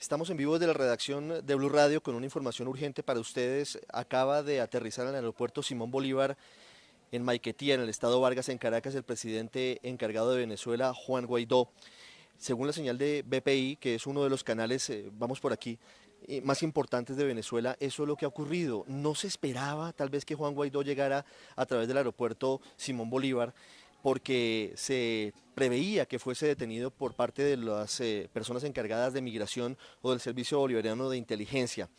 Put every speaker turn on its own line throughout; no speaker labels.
Estamos en vivo desde la redacción de Blue Radio con una información urgente para ustedes. Acaba de aterrizar en el aeropuerto Simón Bolívar en Maiquetía, en el estado Vargas, en Caracas, el presidente encargado de Venezuela, Juan Guaidó. Según la señal de BPI, que es uno de los canales, vamos por aquí, más importantes de Venezuela, eso es lo que ha ocurrido. No se esperaba tal vez que Juan Guaidó llegara a través del aeropuerto Simón Bolívar, porque se preveía que fuese detenido por parte de las personas encargadas de migración o del Servicio Bolivariano de Inteligencia.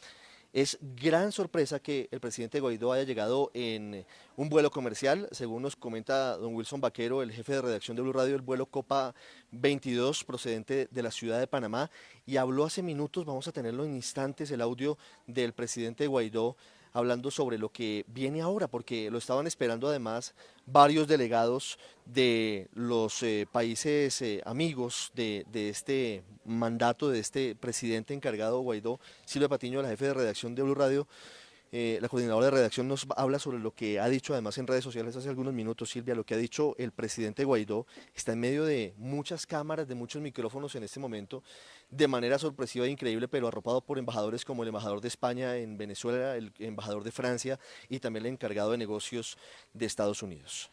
Es gran sorpresa que el presidente Guaidó haya llegado en un vuelo comercial, según nos comenta don Wilson Vaquero, el jefe de redacción de Blue Radio, el vuelo Copa 22 procedente de la ciudad de Panamá, y habló hace minutos, vamos a tenerlo en instantes, el audio del presidente Guaidó hablando sobre lo que viene ahora, porque lo estaban esperando además varios delegados de los países amigos de este mandato, de este presidente encargado Guaidó. Silvia Patiño, la jefe de redacción de Blue Radio, la coordinadora de redacción, nos habla sobre lo que ha dicho además en redes sociales hace algunos minutos. Silvia, lo que ha dicho el presidente Guaidó está en medio de muchas cámaras, de muchos micrófonos en este momento, de manera sorpresiva e increíble, pero arropado por embajadores como el embajador de España en Venezuela, el embajador de Francia y también el encargado de negocios de Estados Unidos.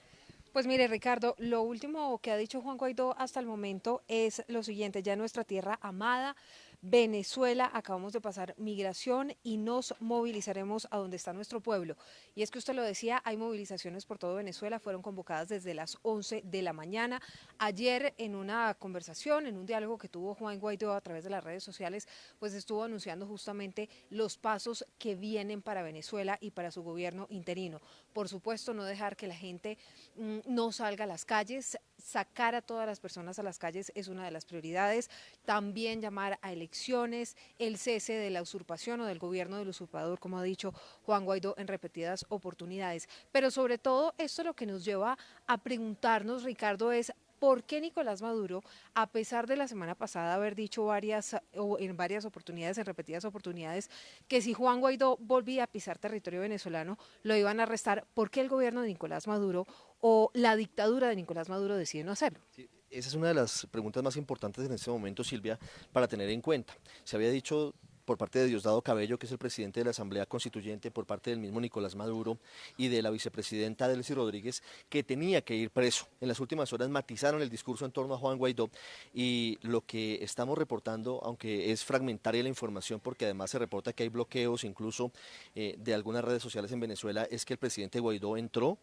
Pues mire, Ricardo, lo último que ha dicho Juan Guaidó hasta el momento es lo siguiente: ya nuestra tierra amada, Venezuela, acabamos de pasar migración y nos movilizaremos a donde está nuestro pueblo. Y es que usted lo decía, hay movilizaciones por todo Venezuela, fueron convocadas desde las 11 de la mañana. Ayer en una conversación, en un diálogo que tuvo Juan Guaidó a través de las redes sociales, pues estuvo anunciando justamente los pasos que vienen para Venezuela y para su gobierno interino. Por supuesto, no dejar que la gente no salga a las calles, sacar a todas las personas a las calles es una de las prioridades, también llamar a elecciones, el cese de la usurpación o del gobierno del usurpador, como ha dicho Juan Guaidó en repetidas oportunidades. Pero sobre todo, esto lo que nos lleva a preguntarnos, Ricardo, es ¿por qué Nicolás Maduro, a pesar de la semana pasada haber dicho en varias oportunidades, en repetidas oportunidades, que si Juan Guaidó volvía a pisar territorio venezolano, lo iban a arrestar? ¿Por qué el gobierno de Nicolás Maduro o la dictadura de Nicolás Maduro decide no hacerlo?
Sí, esa es una de las preguntas más importantes en este momento, Silvia, para tener en cuenta. Se había dicho por parte de Diosdado Cabello, que es el presidente de la Asamblea Constituyente, por parte del mismo Nicolás Maduro y de la vicepresidenta Delcy Rodríguez, que tenía que ir preso. En las últimas horas matizaron el discurso en torno a Juan Guaidó, y lo que estamos reportando, aunque es fragmentaria la información, porque además se reporta que hay bloqueos incluso de algunas redes sociales en Venezuela, es que el presidente Guaidó entró.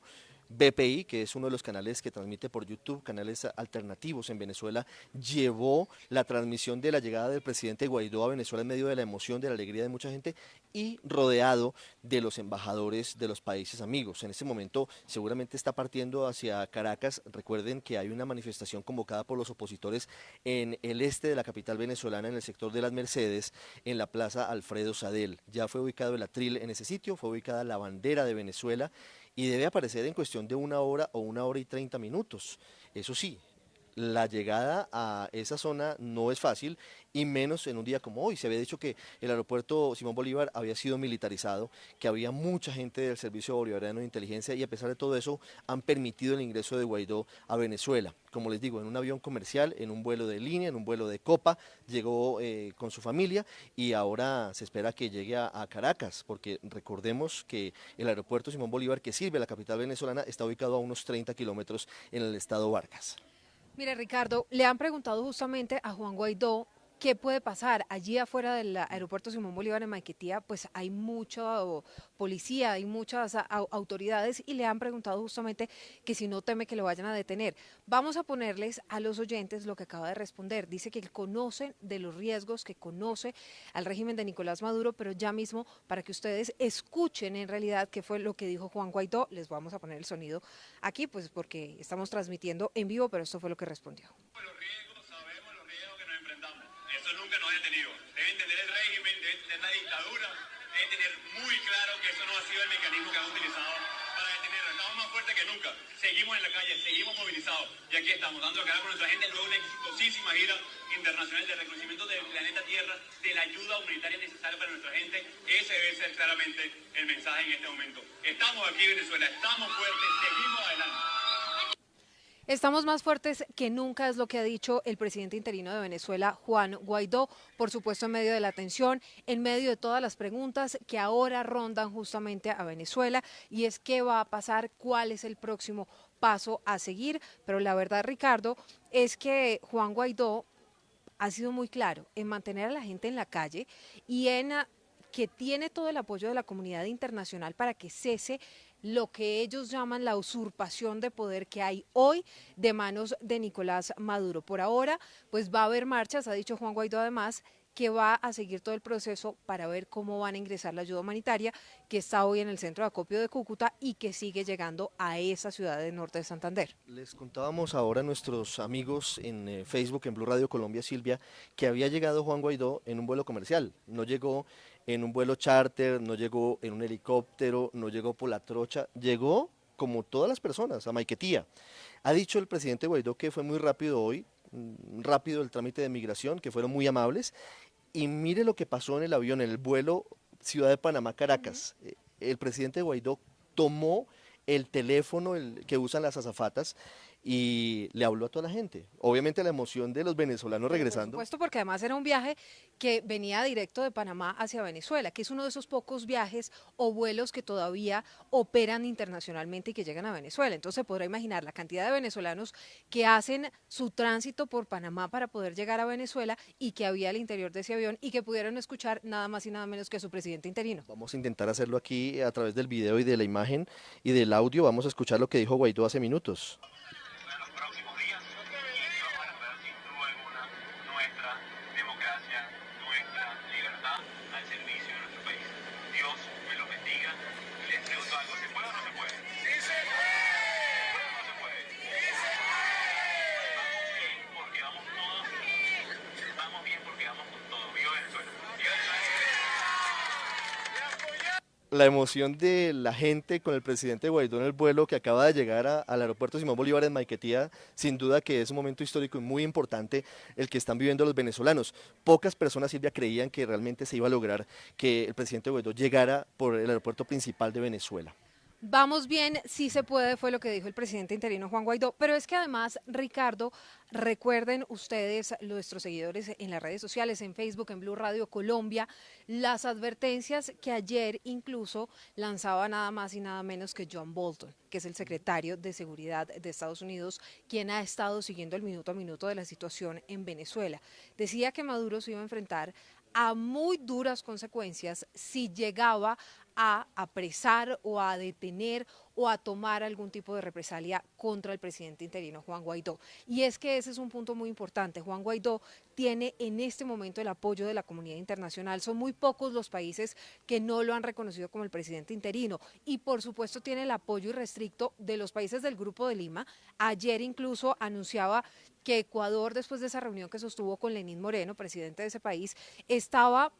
BPI, que es uno de los canales que transmite por YouTube, canales alternativos en Venezuela, llevó la transmisión de la llegada del presidente Guaidó a Venezuela en medio de la emoción, de la alegría de mucha gente y rodeado de los embajadores de los países amigos. En este momento seguramente está partiendo hacia Caracas. Recuerden que hay una manifestación convocada por los opositores en el este de la capital venezolana, en el sector de las Mercedes, en la plaza Alfredo Sadel. Ya fue ubicado el atril en ese sitio, fue ubicada la bandera de Venezuela y debe aparecer en cuestión de 1 hora o 1 hora y 30 minutos. Eso sí, la llegada a esa zona no es fácil, y menos en un día como hoy. Se había dicho que el aeropuerto Simón Bolívar había sido militarizado, que había mucha gente del Servicio Bolivariano de Inteligencia, y a pesar de todo eso han permitido el ingreso de Guaidó a Venezuela. Como les digo, en un avión comercial, en un vuelo de línea, en un vuelo de Copa, llegó con su familia, y ahora se espera que llegue a Caracas, porque recordemos que el aeropuerto Simón Bolívar, que sirve a la capital venezolana, está ubicado a unos 30 kilómetros en el estado Vargas.
Mire, Ricardo, le han preguntado justamente a Juan Guaidó qué puede pasar. Allí afuera del aeropuerto Simón Bolívar en Maiquetía, pues hay mucha policía, hay muchas autoridades, y le han preguntado justamente que si no teme que lo vayan a detener. Vamos a ponerles a los oyentes lo que acaba de responder. Dice que él conoce de los riesgos, que conoce al régimen de Nicolás Maduro, pero ya mismo, para que ustedes escuchen en realidad qué fue lo que dijo Juan Guaidó, les vamos a poner el sonido aquí, pues porque estamos transmitiendo en vivo, pero esto fue lo que respondió.
Los riesgos, sabemos los riesgos que nos enfrentamos. Eso nunca nos ha detenido. Deben entender el régimen, deben entender la dictadura, deben tener muy claro que eso no ha sido el mecanismo que han utilizado para detenernos. Estamos más fuertes que nunca. Seguimos en la calle, seguimos movilizados. Y aquí estamos, dando la cara con nuestra gente, luego de una exitosísima gira internacional de reconocimiento del planeta Tierra, de la ayuda humanitaria necesaria para nuestra gente. Ese debe ser claramente el mensaje en este momento. Estamos aquí, Venezuela, estamos fuertes, seguimos adelante.
Estamos más fuertes que nunca, es lo que ha dicho el presidente interino de Venezuela, Juan Guaidó, por supuesto en medio de la tensión, en medio de todas las preguntas que ahora rondan justamente a Venezuela, y es qué va a pasar, cuál es el próximo paso a seguir. Pero la verdad, Ricardo, es que Juan Guaidó ha sido muy claro en mantener a la gente en la calle y en que tiene todo el apoyo de la comunidad internacional para que cese lo que ellos llaman la usurpación de poder que hay hoy de manos de Nicolás Maduro. Por ahora, pues va a haber marchas, ha dicho Juan Guaidó además, que va a seguir todo el proceso para ver cómo van a ingresar la ayuda humanitaria que está hoy en el centro de acopio de Cúcuta y que sigue llegando a esa ciudad del norte de Santander.
Les contábamos ahora a nuestros amigos en Facebook, en Blue Radio Colombia, Silvia, que había llegado Juan Guaidó en un vuelo comercial. No llegó en un vuelo charter, no llegó en un helicóptero, no llegó por la trocha, llegó como todas las personas, a Maiquetía. Ha dicho el presidente Guaidó que fue muy rápido hoy, rápido el trámite de migración, que fueron muy amables. Y mire lo que pasó en el avión, en el vuelo Ciudad de Panamá-Caracas. El presidente Guaidó tomó el teléfono que usan las azafatas y le habló a toda la gente. Obviamente la emoción de los venezolanos
Por
regresando.
supuesto, porque además era un viaje que venía directo de Panamá hacia Venezuela, que es uno de esos pocos viajes o vuelos que todavía operan internacionalmente y que llegan a Venezuela. Entonces se podrá imaginar la cantidad de venezolanos que hacen su tránsito por Panamá para poder llegar a Venezuela y que había al interior de ese avión y que pudieron escuchar nada más y nada menos que a su presidente interino.
Vamos a intentar hacerlo aquí a través del video y de la imagen y del audio. Vamos a escuchar lo que dijo Guaidó hace minutos.
En los próximos días y vamos a lograr sin duda alguna nuestra democracia, nuestra libertad al servicio de nuestro país. Dios me lo bendiga y les pregunto algo, ¿se puede o no se puede? ¡Sí se puede! ¿Se puede o no se puede? ¡Sí se puede! Vamos bien porque vamos todos, vamos bien porque vamos con todo. ¡Viva Venezuela! ¡Viva Venezuela!
La emoción de la gente con el presidente Guaidó en el vuelo que acaba de llegar al aeropuerto Simón Bolívar en Maiquetía, sin duda que es un momento histórico y muy importante el que están viviendo los venezolanos. Pocas personas, Silvia, creían que realmente se iba a lograr que el presidente Guaidó llegara por el aeropuerto principal de Venezuela.
Vamos bien, sí se puede, fue lo que dijo el presidente interino Juan Guaidó, pero es que además, Ricardo, recuerden ustedes, nuestros seguidores en las redes sociales, en Facebook, en Blue Radio Colombia, las advertencias que ayer incluso lanzaba nada más y nada menos que John Bolton, que es el secretario de Seguridad de Estados Unidos, quien ha estado siguiendo el minuto a minuto de la situación en Venezuela. Decía que Maduro se iba a enfrentar a muy duras consecuencias si llegaba a apresar o a detener o a tomar algún tipo de represalia contra el presidente interino Juan Guaidó. Y es que ese es un punto muy importante. Juan Guaidó tiene en este momento el apoyo de la comunidad internacional. Son muy pocos los países que no lo han reconocido como el presidente interino. Y por supuesto tiene el apoyo irrestricto de los países del Grupo de Lima. Ayer incluso anunciaba que Ecuador, después de esa reunión que sostuvo con Lenín Moreno, presidente de ese país, estaba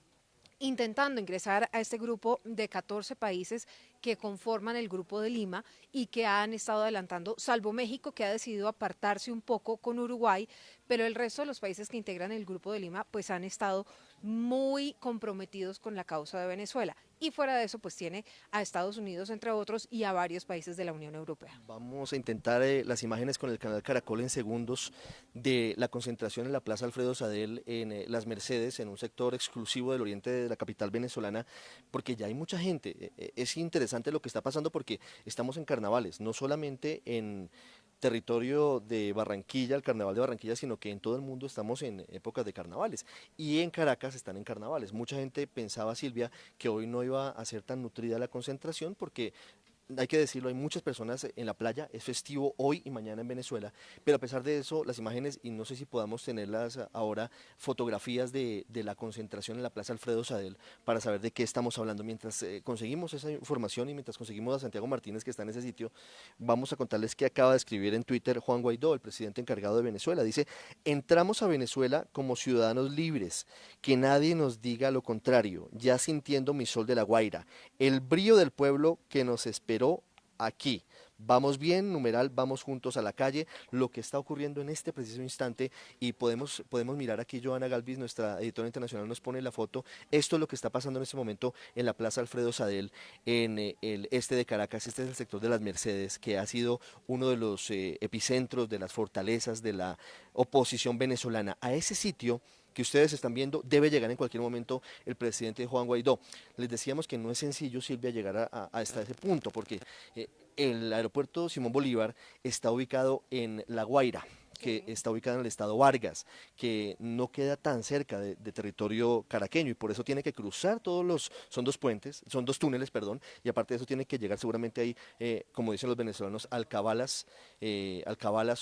intentando ingresar a este grupo de 14 países que conforman el Grupo de Lima y que han estado adelantando, salvo México, que ha decidido apartarse un poco con Uruguay, pero el resto de los países que integran el Grupo de Lima pues han estado muy comprometidos con la causa de Venezuela. Y fuera de eso pues tiene a Estados Unidos, entre otros, y a varios países de la Unión Europea.
Vamos a intentar las imágenes con el canal Caracol en segundos de la concentración en la Plaza Alfredo Sadel en Las Mercedes, en un sector exclusivo del oriente de la capital venezolana, porque ya hay mucha gente. Es interesante lo que está pasando porque estamos en carnavales, no solamente en territorio de Barranquilla, el carnaval de Barranquilla, sino que en todo el mundo estamos en épocas de carnavales y en Caracas están en carnavales. Mucha gente pensaba, Silvia, que hoy no iba a ser tan nutrida la concentración porque hay que decirlo, hay muchas personas en la playa, es festivo hoy y mañana en Venezuela, pero a pesar de eso, las imágenes, y no sé si podamos tenerlas ahora, fotografías de la concentración en la Plaza Alfredo Sadel, para saber de qué estamos hablando. Mientras conseguimos esa información y mientras conseguimos a Santiago Martínez, que está en ese sitio, vamos a contarles que acaba de escribir en Twitter Juan Guaidó, el presidente encargado de Venezuela. Dice, entramos a Venezuela como ciudadanos libres, que nadie nos diga lo contrario, ya sintiendo mi sol de la Guaira, el brío del pueblo que nos espera aquí. vamos bien, numeral, vamos juntos a la calle, lo que está ocurriendo en este preciso instante, y podemos mirar aquí, Joana Galvis, nuestra editora internacional, nos pone la foto. Esto es lo que está pasando en este momento en la Plaza Alfredo Sadel, en el este de Caracas. Este es el sector de las Mercedes, que ha sido uno de los epicentros de las fortalezas de la oposición venezolana. A ese sitio que ustedes están viendo, debe llegar en cualquier momento el presidente Juan Guaidó. Les decíamos que no es sencillo, Silvia, llegar hasta ese punto, porque el aeropuerto Simón Bolívar está ubicado en La Guaira, que está ubicada en el estado Vargas, que no queda tan cerca de territorio caraqueño, y por eso tiene que cruzar son dos puentes, son dos túneles, perdón, y aparte de eso tiene que llegar seguramente ahí, como dicen los venezolanos, alcabalas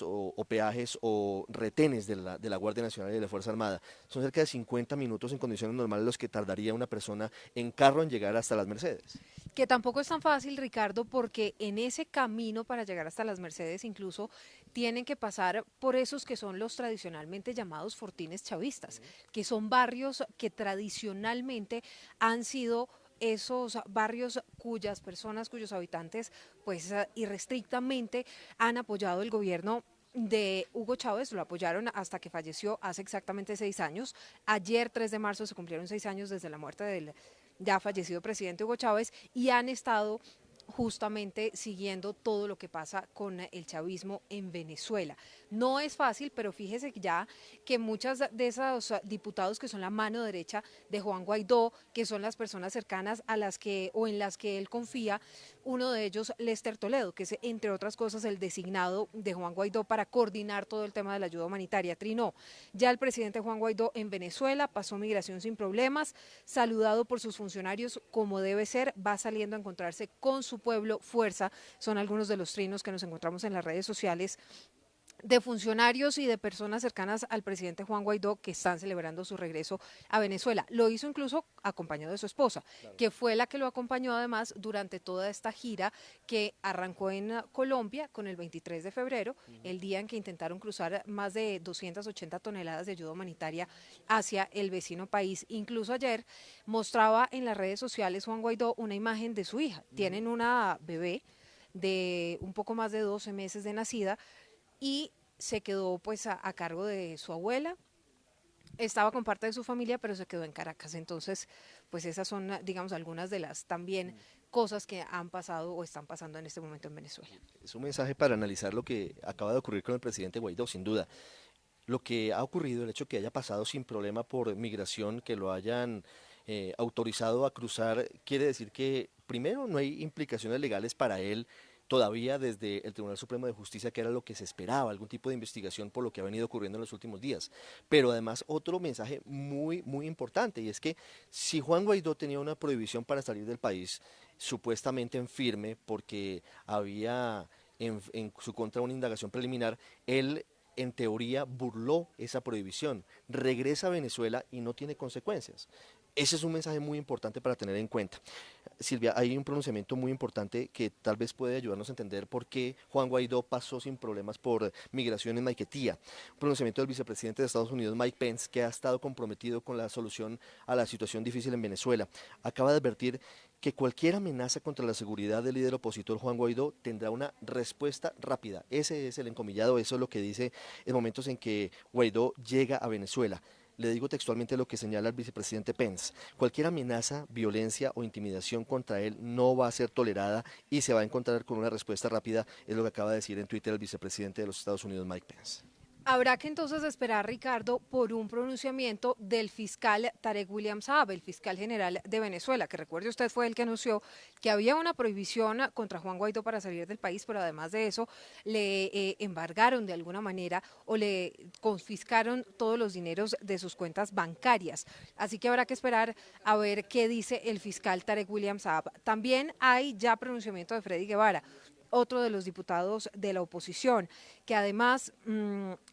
o peajes o retenes de la Guardia Nacional y de la Fuerza Armada. Son cerca de 50 minutos en condiciones normales los que tardaría una persona en carro en llegar hasta las Mercedes.
Que tampoco es tan fácil, Ricardo, porque en ese camino para llegar hasta las Mercedes incluso tienen que pasar por esos que son los tradicionalmente llamados fortines chavistas, que son barrios que tradicionalmente han sido esos barrios cuyas personas, cuyos habitantes, pues irrestrictamente han apoyado el gobierno de Hugo Chávez, lo apoyaron hasta que falleció hace exactamente 6 años. Ayer, 3 de marzo, se cumplieron 6 años desde la muerte del ya fallecido presidente Hugo Chávez, y han estado justamente siguiendo todo lo que pasa con el chavismo en Venezuela. No es fácil, pero fíjese ya que muchas de esos diputados que son la mano derecha de Juan Guaidó, que son las personas cercanas a las que o en las que él confía, uno de ellos, Lester Toledo, que es entre otras cosas el designado de Juan Guaidó para coordinar todo el tema de la ayuda humanitaria, trinó. Ya el presidente Juan Guaidó en Venezuela pasó migración sin problemas, saludado por sus funcionarios como debe ser, va saliendo a encontrarse con su pueblo, fuerza, son algunos de los trinos que nos encontramos en las redes sociales de funcionarios y de personas cercanas al presidente Juan Guaidó que están celebrando su regreso a Venezuela. Lo hizo incluso acompañado de su esposa, claro, que fue la que lo acompañó además durante toda esta gira que arrancó en Colombia con el 23 de febrero, el día en que intentaron cruzar más de 280 toneladas de ayuda humanitaria hacia el vecino país. Incluso ayer mostraba en las redes sociales Juan Guaidó una imagen de su hija. Tienen una bebé de un poco más de 12 meses de nacida, y se quedó pues a cargo de su abuela. Estaba con parte de su familia, pero se quedó en Caracas. Entonces, pues esas son, digamos, algunas de las también cosas que han pasado o están pasando en este momento en Venezuela.
Es un mensaje para analizar lo que acaba de ocurrir con el presidente Guaidó, sin duda. Lo que ha ocurrido, el hecho que haya pasado sin problema por migración, que lo hayan autorizado a cruzar, quiere decir que primero no hay implicaciones legales para él todavía desde el Tribunal Supremo de Justicia, que era lo que se esperaba, algún tipo de investigación por lo que ha venido ocurriendo en los últimos días. Pero además otro mensaje muy importante, y es que si Juan Guaidó tenía una prohibición para salir del país, supuestamente en firme, porque había en su contra una indagación preliminar, él en teoría burló esa prohibición, regresa a Venezuela y no tiene consecuencias. Ese es un mensaje muy importante para tener en cuenta. Silvia, hay un pronunciamiento muy importante que tal vez puede ayudarnos a entender por qué Juan Guaidó pasó sin problemas por migración en Maiquetía. Un pronunciamiento del vicepresidente de Estados Unidos, Mike Pence, que ha estado comprometido con la solución a la situación difícil en Venezuela. Acaba de advertir que cualquier amenaza contra la seguridad del líder opositor Juan Guaidó tendrá una respuesta rápida. Ese es el encomillado, eso es lo que dice en momentos en que Guaidó llega a Venezuela. Le digo textualmente lo que señala el vicepresidente Pence. Cualquier amenaza, violencia o intimidación contra él no va a ser tolerada y se va a encontrar con una respuesta rápida, es lo que acaba de decir en Twitter el vicepresidente de los Estados Unidos, Mike Pence.
Habrá que entonces esperar, Ricardo, por un pronunciamiento del fiscal Tarek William Saab, el fiscal general de Venezuela, que recuerde usted fue el que anunció que había una prohibición contra Juan Guaidó para salir del país, pero además de eso le embargaron de alguna manera o le confiscaron todos los dineros de sus cuentas bancarias. Así que habrá que esperar a ver qué dice el fiscal Tarek William Saab. También hay ya pronunciamiento de Freddy Guevara, otro de los diputados de la oposición, que además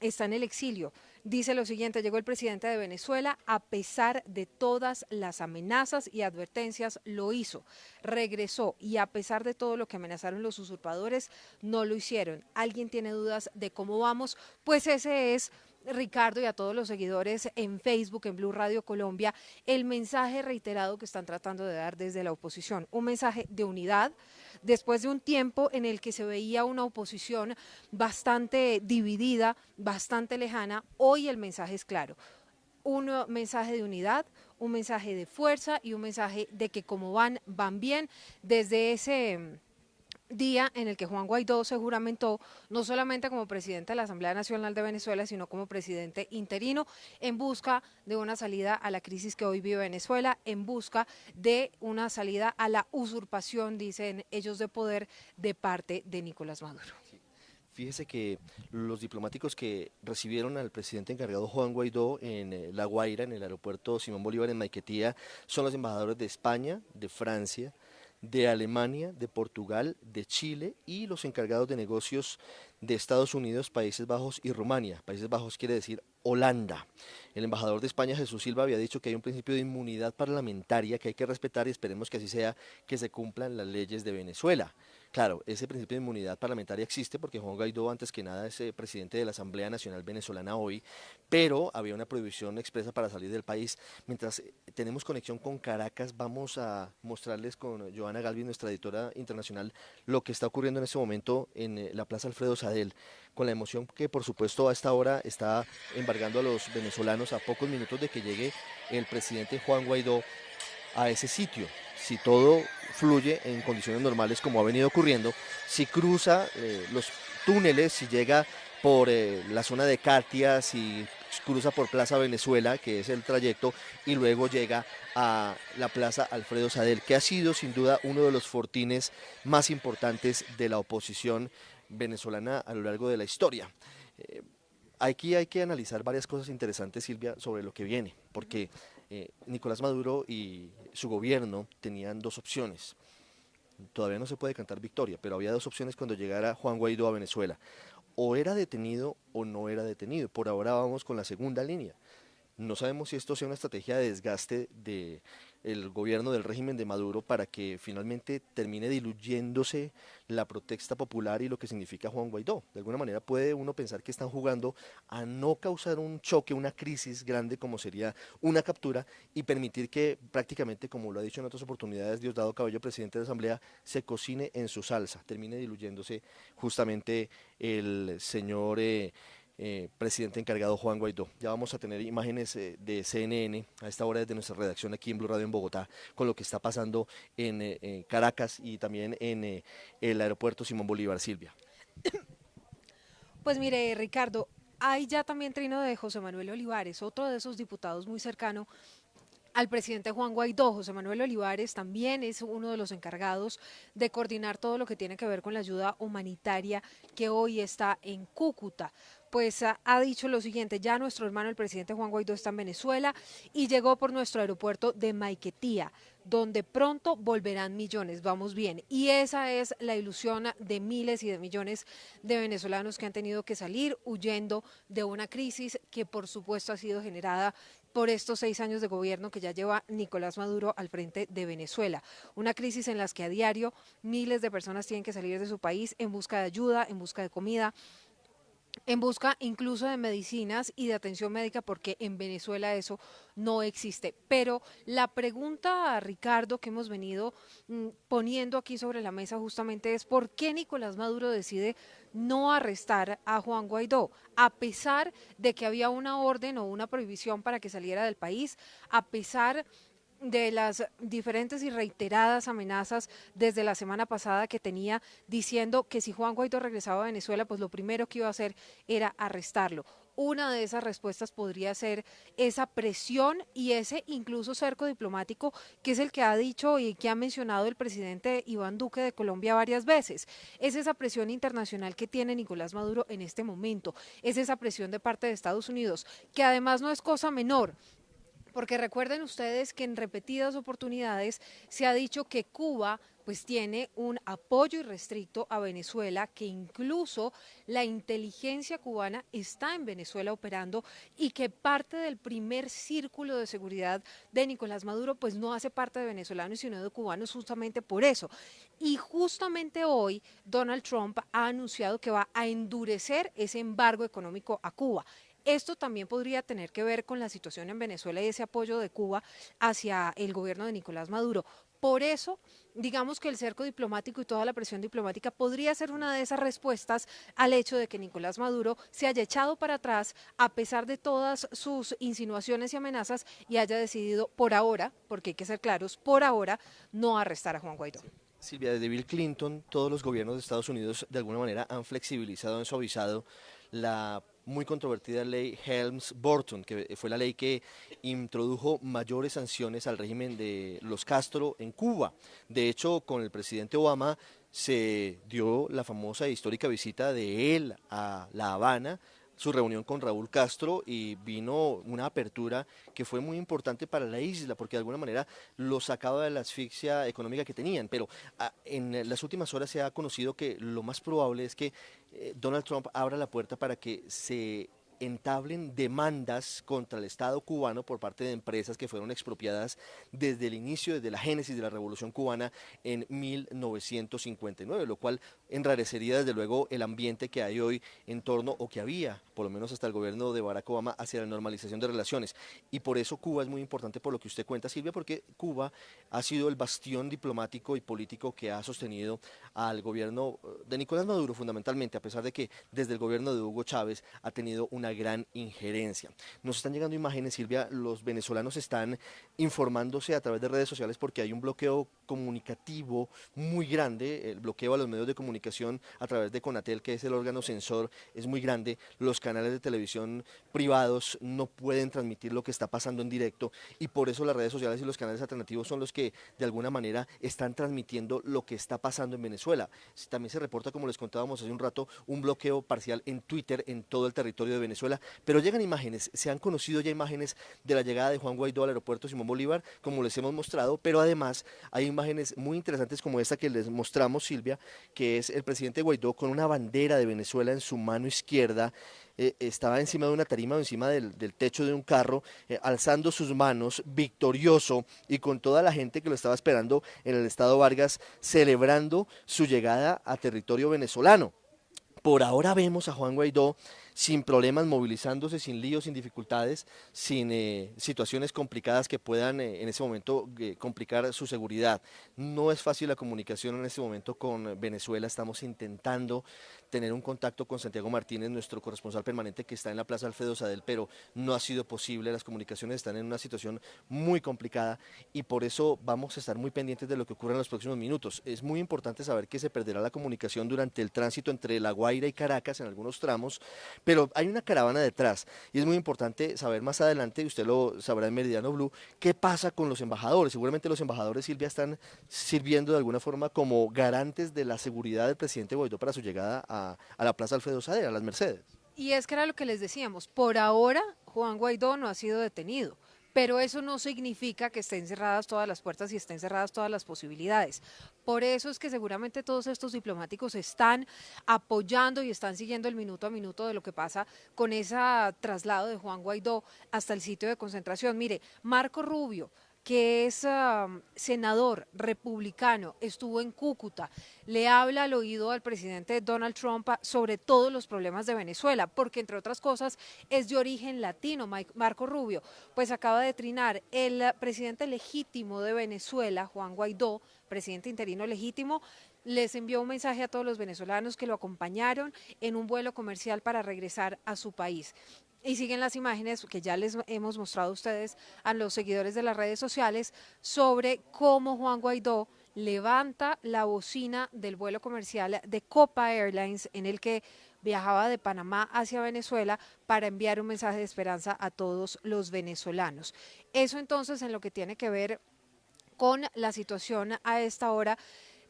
está en el exilio. Dice lo siguiente: llegó el presidente de Venezuela, a pesar de todas las amenazas y advertencias, lo hizo. Regresó y a pesar de todo lo que amenazaron los usurpadores, no lo hicieron. ¿Alguien tiene dudas de cómo vamos? Pues ese es Ricardo, y a todos los seguidores en Facebook, en Blue Radio Colombia, el mensaje reiterado que están tratando de dar desde la oposición, un mensaje de unidad, después de un tiempo en el que se veía una oposición bastante dividida, bastante lejana. Hoy el mensaje es claro, un mensaje de unidad, un mensaje de fuerza y un mensaje de que como van, van bien desde ese día en el que Juan Guaidó se juramentó no solamente como presidente de la Asamblea Nacional de Venezuela, sino como presidente interino, en busca de una salida a la crisis que hoy vive Venezuela, en busca de una salida a la usurpación, dicen ellos, de poder de parte de Nicolás Maduro.
Fíjese que los diplomáticos que recibieron al presidente encargado Juan Guaidó en La Guaira, en el aeropuerto Simón Bolívar en Maiquetía, son los embajadores de España, de Francia, de Alemania, de Portugal, de Chile y los encargados de negocios de Estados Unidos, Países Bajos y Rumania. Países Bajos quiere decir Holanda. El embajador de España, Jesús Silva, había dicho que hay un principio de inmunidad parlamentaria que hay que respetar y esperemos que así sea, que se cumplan las leyes de Venezuela. Claro, ese principio de inmunidad parlamentaria existe porque Juan Guaidó antes que nada es presidente de la Asamblea Nacional Venezolana hoy, pero había una prohibición expresa para salir del país. Mientras tenemos conexión con Caracas, vamos a mostrarles con Joana Galvis, nuestra editora internacional, lo que está ocurriendo en este momento en la Plaza Alfredo Sadel, con la emoción que por supuesto a esta hora está embargando a los venezolanos a pocos minutos de que llegue el presidente Juan Guaidó a ese sitio. Si todo fluye en condiciones normales como ha venido ocurriendo, si cruza los túneles, si llega por la zona de Katia, si cruza por Plaza Venezuela, que es el trayecto, y luego llega a la Plaza Alfredo Sadel, que ha sido sin duda uno de los fortines más importantes de la oposición venezolana a lo largo de la historia. Aquí hay que analizar varias cosas interesantes, Silvia, sobre lo que viene, porque Nicolás Maduro y su gobierno tenían dos opciones. Todavía no se puede cantar victoria, pero había dos opciones cuando llegara Juan Guaidó a Venezuela. O era detenido o no era detenido. Por ahora vamos con la segunda línea. No sabemos si esto sea una estrategia de desgaste del gobierno del régimen de Maduro para que finalmente termine diluyéndose la protesta popular y lo que significa Juan Guaidó. De alguna manera puede uno pensar que están jugando a no causar un choque, una crisis grande como sería una captura y permitir que prácticamente, como lo ha dicho en otras oportunidades Diosdado Cabello, presidente de la Asamblea, se cocine en su salsa, termine diluyéndose justamente el señor presidente encargado Juan Guaidó. Ya vamos a tener imágenes de CNN a esta hora desde nuestra redacción aquí en Blue Radio en Bogotá con lo que está pasando en Caracas y también en el aeropuerto Simón Bolívar. Silvia.
Pues mire, Ricardo, hay ya también trino de José Manuel Olivares, otro de esos diputados muy cercano al presidente Juan Guaidó. José Manuel Olivares también es uno de los encargados de coordinar todo lo que tiene que ver con la ayuda humanitaria que hoy está en Cúcuta. Pues ha dicho lo siguiente: ya nuestro hermano el presidente Juan Guaidó está en Venezuela y llegó por nuestro aeropuerto de Maiquetía, donde pronto volverán millones, vamos bien. Y esa es la ilusión de miles y de millones de venezolanos que han tenido que salir huyendo de una crisis que por supuesto ha sido generada por estos 6 años de gobierno que ya lleva Nicolás Maduro al frente de Venezuela. Una crisis en la que a diario miles de personas tienen que salir de su país en busca de ayuda, en busca de comida, en busca incluso de medicinas y de atención médica, porque en Venezuela eso no existe. Pero la pregunta, Ricardo, que hemos venido poniendo aquí sobre la mesa justamente es: ¿por qué Nicolás Maduro decide no arrestar a Juan Guaidó, a pesar de que había una orden o una prohibición para que saliera del país, a pesar de las diferentes y reiteradas amenazas desde la semana pasada que tenía, diciendo que si Juan Guaidó regresaba a Venezuela, pues lo primero que iba a hacer era arrestarlo? Una de esas respuestas podría ser esa presión y ese incluso cerco diplomático, que es el que ha dicho y que ha mencionado el presidente Iván Duque de Colombia varias veces. Es esa presión internacional que tiene Nicolás Maduro en este momento, es esa presión de parte de Estados Unidos, que además no es cosa menor. Porque recuerden ustedes que en repetidas oportunidades se ha dicho que Cuba pues tiene un apoyo irrestricto a Venezuela, que incluso la inteligencia cubana está en Venezuela operando y que parte del primer círculo de seguridad de Nicolás Maduro pues no hace parte de venezolanos sino de cubanos, justamente por eso. Y justamente hoy Donald Trump ha anunciado que va a endurecer ese embargo económico a Cuba. Esto también podría tener que ver con la situación en Venezuela y ese apoyo de Cuba hacia el gobierno de Nicolás Maduro. Por eso, digamos que el cerco diplomático y toda la presión diplomática podría ser una de esas respuestas al hecho de que Nicolás Maduro se haya echado para atrás a pesar de todas sus insinuaciones y amenazas y haya decidido por ahora, porque hay que ser claros, por ahora no arrestar a Juan Guaidó.
Silvia, desde Bill Clinton, todos los gobiernos de Estados Unidos de alguna manera han flexibilizado, han suavizado la muy controvertida ley Helms-Burton, que fue la ley que introdujo mayores sanciones al régimen de los Castro en Cuba. De hecho, con el presidente Obama se dio la famosa e histórica visita de él a La Habana, su reunión con Raúl Castro, y vino una apertura que fue muy importante para la isla porque de alguna manera lo sacaba de la asfixia económica que tenían, pero en las últimas horas se ha conocido que lo más probable es que Donald Trump abra la puerta para que se entablen demandas contra el Estado cubano por parte de empresas que fueron expropiadas desde el inicio, desde la génesis de la Revolución Cubana en 1959, lo cual enrarecería desde luego el ambiente que hay hoy en torno, o que había, por lo menos hasta el gobierno de Barack Obama, hacia la normalización de relaciones. Y por eso Cuba es muy importante por lo que usted cuenta, Silvia, porque Cuba ha sido el bastión diplomático y político que ha sostenido al gobierno de Nicolás Maduro fundamentalmente, a pesar de que desde el gobierno de Hugo Chávez ha tenido una gran injerencia. Nos están llegando imágenes, Silvia, los venezolanos están informándose a través de redes sociales porque hay un bloqueo comunicativo muy grande, el bloqueo a los medios de comunicación a través de Conatel, que es el órgano censor, es muy grande, los canales de televisión privados no pueden transmitir lo que está pasando en directo y por eso las redes sociales y los canales alternativos son los que de alguna manera están transmitiendo lo que está pasando en Venezuela. También se reporta, como les contábamos hace un rato, un bloqueo parcial en Twitter en todo el territorio de Venezuela, pero llegan imágenes, se han conocido ya imágenes de la llegada de Juan Guaidó al aeropuerto Simón Bolívar, como les hemos mostrado, pero además hay imágenes muy interesantes como esta que les mostramos, Silvia, que es el presidente Guaidó con una bandera de Venezuela en su mano izquierda. Estaba encima de una tarima o encima del techo de un carro, alzando sus manos, victorioso, y con toda la gente que lo estaba esperando en el estado Vargas, celebrando su llegada a territorio venezolano. Por ahora vemos a Juan Guaidó sin problemas, movilizándose, sin líos, sin dificultades, sin situaciones complicadas que puedan en ese momento complicar su seguridad. No es fácil la comunicación en este momento con Venezuela, estamos intentando tener un contacto con Santiago Martínez, nuestro corresponsal permanente que está en la Plaza Alfredo Sadel, pero no ha sido posible, las comunicaciones están en una situación muy complicada y por eso vamos a estar muy pendientes de lo que ocurra en los próximos minutos. Es muy importante saber que se perderá la comunicación durante el tránsito entre La Guaira y Caracas en algunos tramos, pero hay una caravana detrás y es muy importante saber más adelante, y usted lo sabrá en Meridiano Blue, qué pasa con los embajadores. Seguramente los embajadores, Silvia, están sirviendo de alguna forma como garantes de la seguridad del presidente Guaidó para su llegada a la Plaza Alfredo Sadel, a las Mercedes.
Y es que era lo que les decíamos, por ahora Juan Guaidó no ha sido detenido, pero eso no significa que estén cerradas todas las puertas y estén cerradas todas las posibilidades. Por eso es que seguramente todos estos diplomáticos están apoyando y están siguiendo el minuto a minuto de lo que pasa con ese traslado de Juan Guaidó hasta el sitio de concentración. Mire, Marco Rubio, que es senador republicano, estuvo en Cúcuta, le habla al oído al presidente Donald Trump sobre todos los problemas de Venezuela, porque entre otras cosas es de origen latino. Marco Rubio, pues acaba de trinar el presidente legítimo de Venezuela, Juan Guaidó, presidente interino legítimo, les envió un mensaje a todos los venezolanos que lo acompañaron en un vuelo comercial para regresar a su país. Y siguen las imágenes que ya les hemos mostrado a ustedes, a los seguidores de las redes sociales, sobre cómo Juan Guaidó levanta la bocina del vuelo comercial de Copa Airlines en el que viajaba de Panamá hacia Venezuela para enviar un mensaje de esperanza a todos los venezolanos. Eso entonces en lo que tiene que ver con la situación a esta hora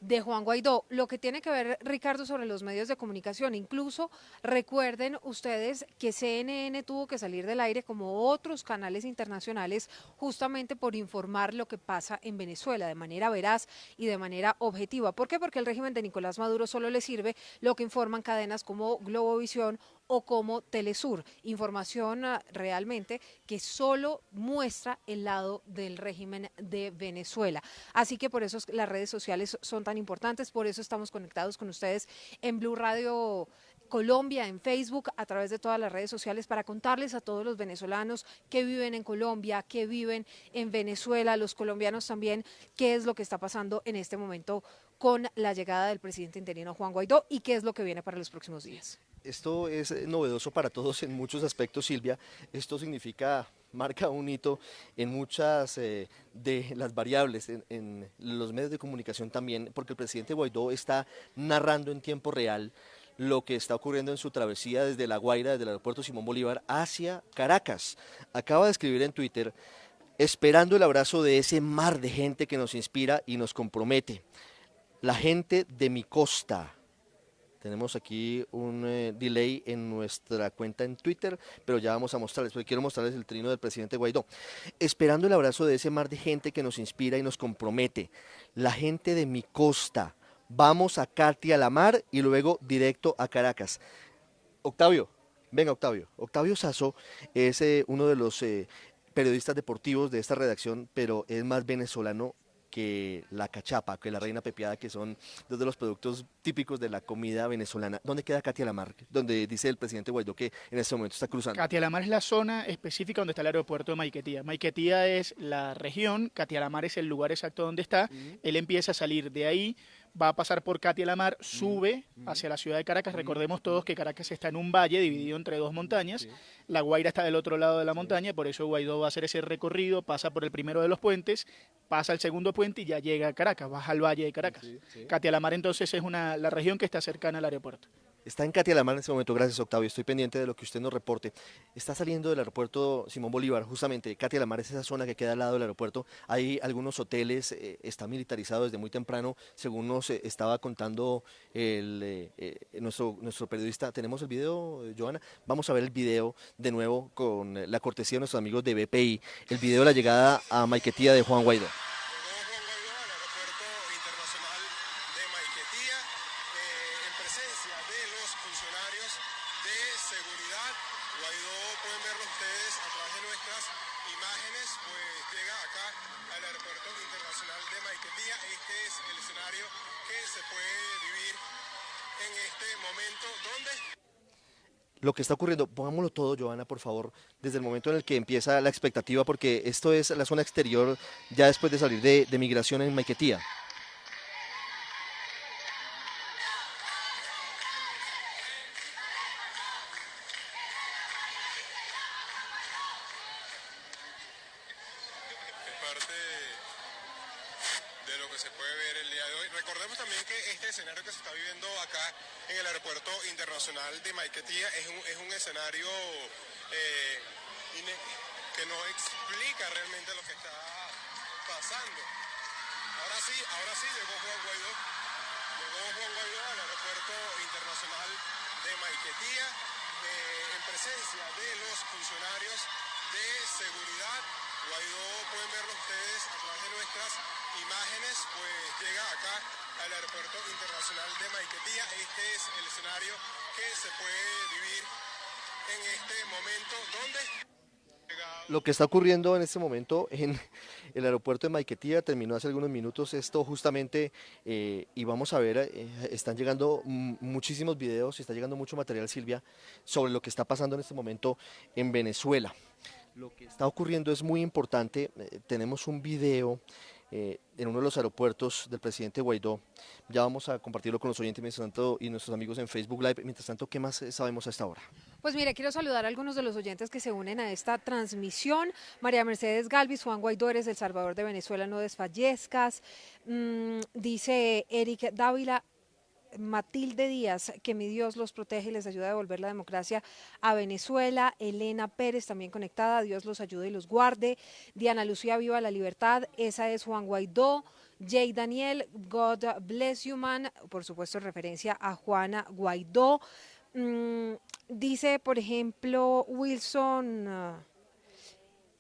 de Juan Guaidó. Lo que tiene que ver, Ricardo, sobre los medios de comunicación, incluso recuerden ustedes que CNN tuvo que salir del aire como otros canales internacionales justamente por informar lo que pasa en Venezuela de manera veraz y de manera objetiva. ¿Por qué? Porque el régimen de Nicolás Maduro solo le sirve lo que informan cadenas como Globovisión o como Telesur, información realmente que solo muestra el lado del régimen de Venezuela. Así que por eso las redes sociales son tan importantes, por eso estamos conectados con ustedes en Blue Radio Colombia en Facebook, a través de todas las redes sociales, para contarles a todos los venezolanos que viven en Colombia, que viven en Venezuela, los colombianos también, qué es lo que está pasando en este momento con la llegada del presidente interino Juan Guaidó y qué es lo que viene para los próximos días.
Esto es novedoso para todos en muchos aspectos, Silvia. Esto marca un hito en muchas de las variables, en los medios de comunicación también, porque el presidente Guaidó está narrando en tiempo real lo que está ocurriendo en su travesía desde La Guaira, desde el aeropuerto Simón Bolívar hacia Caracas. Acaba de escribir en Twitter: esperando el abrazo de ese mar de gente que nos inspira y nos compromete. La gente de mi costa. Tenemos aquí un delay en nuestra cuenta en Twitter, pero ya vamos a mostrarles, porque quiero mostrarles el trino del presidente Guaidó. Esperando el abrazo de ese mar de gente que nos inspira y nos compromete. La gente de mi costa. Vamos a Katia la mar y luego directo a Caracas. Octavio, venga Octavio. Octavio Sazo es uno de los periodistas deportivos de esta redacción, pero es más venezolano que la cachapa, que la reina pepiada, que son dos de los productos típicos de la comida venezolana. ¿Dónde queda Katia la mar? Donde dice el presidente Guaidó que en este momento está cruzando.
Katia la mar es la zona específica donde está el aeropuerto de Maiquetía. Maiquetía es la región, Katia la mar es el lugar exacto donde está. Él empieza a salir de ahí, va a pasar por Katia la mar, sube hacia la ciudad de Caracas. Recordemos todos que Caracas está en un valle dividido entre dos montañas. La Guaira está del otro lado de la montaña, por eso Guaidó va a hacer ese recorrido, pasa por el primero de los puentes, pasa el segundo puente y ya llega a Caracas, baja al valle de Caracas. Katia la mar entonces es la región que está cercana al aeropuerto.
Está en Katia la mar en este momento, gracias Octavio, estoy pendiente de lo que usted nos reporte. Está saliendo del aeropuerto Simón Bolívar, justamente Katia la mar es esa zona que queda al lado del aeropuerto. Hay algunos hoteles, está militarizado desde muy temprano, según nos estaba contando nuestro periodista. ¿Tenemos el video, Joana? Vamos a ver el video de nuevo con la cortesía de nuestros amigos de BPI, el video de la llegada a Maiquetía de Juan Guaidó.
Seguridad. Guaidó, pueden verlo ustedes a través de nuestras imágenes, pues llega acá al aeropuerto internacional de Maiquetía. Este es el escenario que se puede vivir en este momento, donde
lo que está ocurriendo, pongámoslo todo, Joana, por favor, desde el momento en el que empieza la expectativa, porque esto es la zona exterior ya después de salir de migración en Maiquetía.
de lo que se puede ver el día de hoy. Recordemos también que este escenario que se está viviendo acá en el aeropuerto internacional de Maiquetía es un escenario que nos explica realmente lo que está pasando. Ahora sí llegó Juan Guaidó. Llegó Juan Guaidó al aeropuerto internacional de Maiquetía en presencia de los funcionarios de seguridad. Guaidó, pueden verlo ustedes a través de nuestras imágenes, pues llega acá al aeropuerto internacional de Maiquetía. Este es el escenario que se puede vivir en este momento, donde
lo que está ocurriendo en este momento en el aeropuerto de Maiquetía terminó hace algunos minutos esto justamente y vamos a ver, están llegando muchísimos videos, está llegando mucho material, Silvia, sobre lo que está pasando en este momento en Venezuela. Lo que está ocurriendo es muy importante, tenemos un video en uno de los aeropuertos del presidente Guaidó, ya vamos a compartirlo con los oyentes mientras tanto, y nuestros amigos en Facebook Live. Mientras tanto, ¿qué más sabemos a esta hora?
Pues mire, quiero saludar a algunos de los oyentes que se unen a esta transmisión. María Mercedes Galvis, Juan Guaidó, eres El Salvador de Venezuela, no desfallezcas. Dice Eric Dávila, Matilde Díaz, que mi Dios los protege y les ayuda a devolver la democracia a Venezuela. Elena Pérez, también conectada, Dios los ayude y los guarde. Diana Lucía, viva la libertad, esa es Juan Guaidó. Jay Daniel, God bless you man, por supuesto en referencia a Juana Guaidó. Dice, por ejemplo, Wilson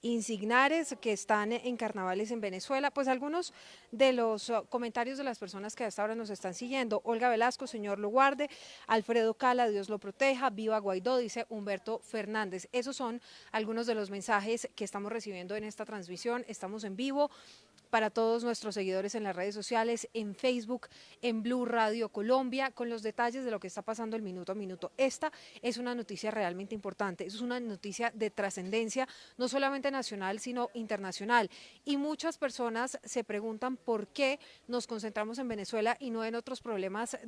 Insignares, que están en carnavales en Venezuela. Pues algunos de los comentarios de las personas que hasta ahora nos están siguiendo. Olga Velasco, Señor lo guarde. Alfredo Cala, Dios lo proteja. Viva Guaidó, dice Humberto Fernández. Esos son algunos de los mensajes que estamos recibiendo en esta transmisión. Estamos en vivo para todos nuestros seguidores en las redes sociales, en Facebook, en Blue Radio Colombia, con los detalles de lo que está pasando el minuto a minuto. Esta es una noticia realmente importante, es una noticia de trascendencia, no solamente nacional, sino internacional. Y muchas personas se preguntan por qué nos concentramos en Venezuela y no en otros problemas,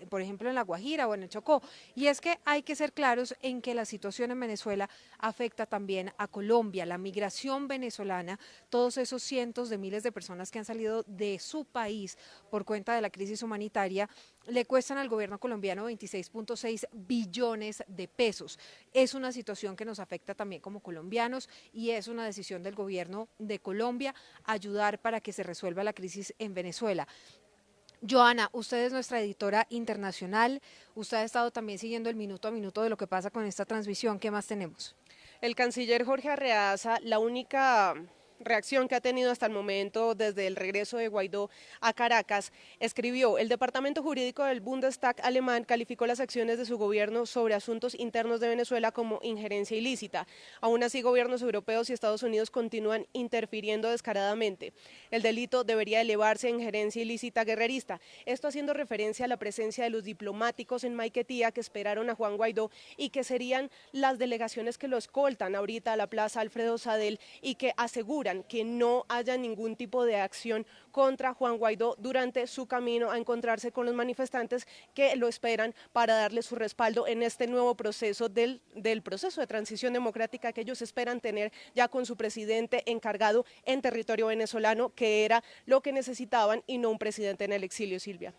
por ejemplo, en La Guajira o en el Chocó. Y es que hay que ser claros en que la situación en Venezuela afecta también a Colombia, la migración venezolana, todos esos cientos de miles de personas que han salido de su país por cuenta de la crisis humanitaria, le cuestan al gobierno colombiano 26.6 billones de pesos. Es una situación que nos afecta también como colombianos y es una decisión del gobierno de Colombia ayudar para que se resuelva la crisis en Venezuela. Joana, usted es nuestra editora internacional, usted ha estado también siguiendo el minuto a minuto de lo que pasa con esta transmisión. ¿Qué más tenemos?
El canciller Jorge Arreaza, la única reacción que ha tenido hasta el momento desde el regreso de Guaidó a Caracas, escribió: el Departamento Jurídico del Bundestag alemán calificó las acciones de su gobierno sobre asuntos internos de Venezuela como injerencia ilícita. Aún así, gobiernos europeos y Estados Unidos continúan interfiriendo descaradamente. El delito debería elevarse a injerencia ilícita guerrerista. Esto haciendo referencia a la presencia de los diplomáticos en Maiquetía que esperaron a Juan Guaidó y que serían las delegaciones que lo escoltan ahorita a la Plaza Alfredo Sadel y que aseguran que no haya ningún tipo de acción contra Juan Guaidó durante su camino a encontrarse con los manifestantes que lo esperan para darle su respaldo en este nuevo proceso del proceso de transición democrática que ellos esperan tener ya con su presidente encargado en territorio venezolano, que era lo que necesitaban y no un presidente en el exilio, Silvia.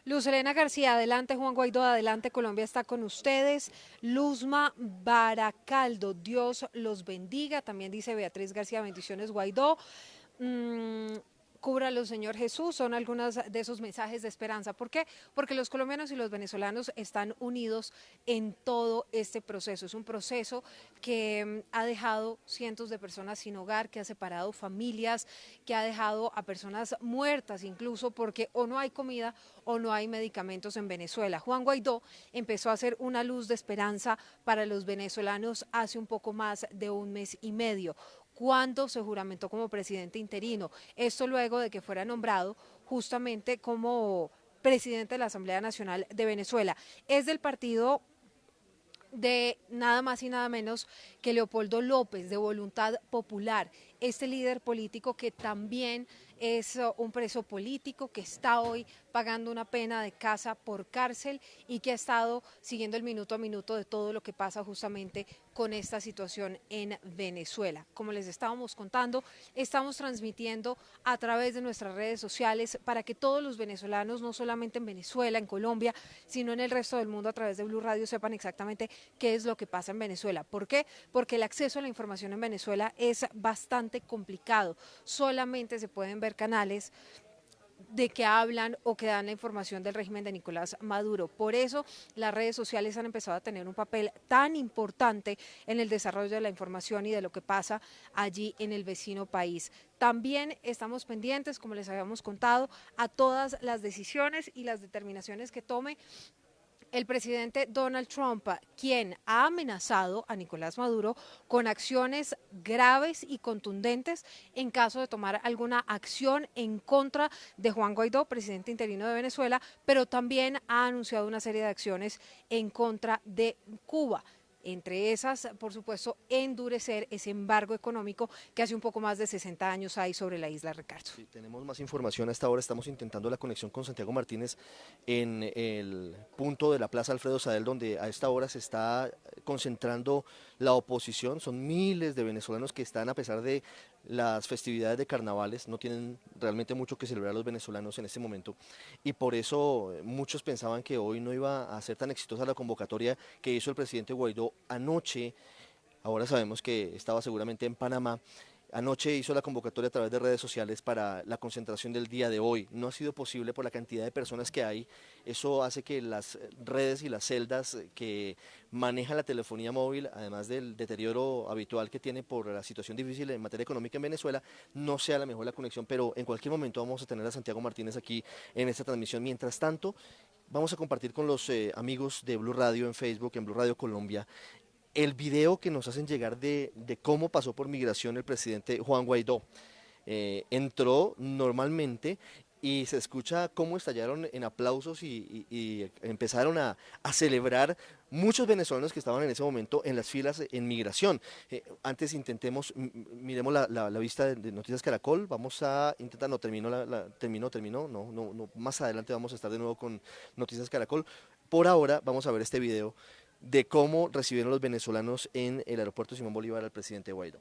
Luz Elena García, adelante. Juan Guaidó, adelante. Colombia está con ustedes. Luzma Baracaldo, Dios los bendiga. También dice Beatriz García, bendiciones Guaidó. Cúbralo, Señor Jesús, son algunos de esos mensajes de esperanza. ¿Por qué? Porque los colombianos y los venezolanos están unidos en todo este proceso. Es un proceso que ha dejado cientos de personas sin hogar, que ha separado familias, que ha dejado a personas muertas incluso porque o no hay comida o no hay medicamentos en Venezuela. Juan Guaidó empezó a hacer una luz de esperanza para los venezolanos hace un poco más de un mes y medio, cuando se juramentó como presidente interino. Esto luego de que fuera nombrado justamente como presidente de la Asamblea Nacional de Venezuela. Es del partido de nada más y nada menos que Leopoldo López, de Voluntad Popular, este líder político que también es un preso político, que está hoy pagando una pena de casa por cárcel y que ha estado siguiendo el minuto a minuto de todo lo que pasa justamente con esta situación en Venezuela. Como les estábamos contando, estamos transmitiendo a través de nuestras redes sociales para que todos los venezolanos, no solamente en Venezuela, en Colombia, sino en el resto del mundo a través de Blue Radio sepan exactamente qué es lo que pasa en Venezuela. ¿Por qué? Porque el acceso a la información en Venezuela es bastante complicado. Solamente se pueden ver canales de que hablan o que dan la información del régimen de Nicolás Maduro. Por eso las redes sociales han empezado a tener un papel tan importante en el desarrollo de la información y de lo que pasa allí en el vecino país. También estamos pendientes, como les habíamos contado, a todas las decisiones y las determinaciones que tome el presidente Donald Trump, quien ha amenazado a Nicolás Maduro con acciones graves y contundentes en caso de tomar alguna acción en contra de Juan Guaidó, presidente interino de Venezuela, pero también ha anunciado una serie de acciones en contra de Cuba. Entre esas, por supuesto, endurecer ese embargo económico que hace un poco más de 60 años hay sobre la isla, Ricardo.
Sí, tenemos más información a esta hora. Estamos intentando la conexión con Santiago Martínez en el punto de la Plaza Alfredo Sadel, donde a esta hora se está concentrando la oposición. Son miles de venezolanos que están, a pesar de las festividades de carnavales, no tienen realmente mucho que celebrar los venezolanos en este momento, y por eso muchos pensaban que hoy no iba a ser tan exitosa la convocatoria que hizo el presidente Guaidó anoche. Ahora sabemos que estaba seguramente en Panamá. Anoche hizo la convocatoria a través de redes sociales para la concentración del día de hoy. No ha sido posible por la cantidad de personas que hay. Eso hace que las redes y las celdas que manejan la telefonía móvil, además del deterioro habitual que tiene por la situación difícil en materia económica en Venezuela, no sea la mejor la conexión, pero en cualquier momento vamos a tener a Santiago Martínez aquí en esta transmisión. Mientras tanto, vamos a compartir con los amigos de Blue Radio en Facebook, en Blue Radio Colombia, el video que nos hacen llegar de cómo pasó por migración el presidente Juan Guaidó. entró normalmente y se escucha cómo estallaron en aplausos y empezaron a celebrar muchos venezolanos que estaban en ese momento en las filas en migración. Antes intentemos, miremos la vista de Noticias Caracol, vamos a intentar, no, terminó, no, más adelante vamos a estar de nuevo con Noticias Caracol. Por ahora vamos a ver este video de cómo recibieron los venezolanos en el aeropuerto Simón Bolívar al presidente Guaidó.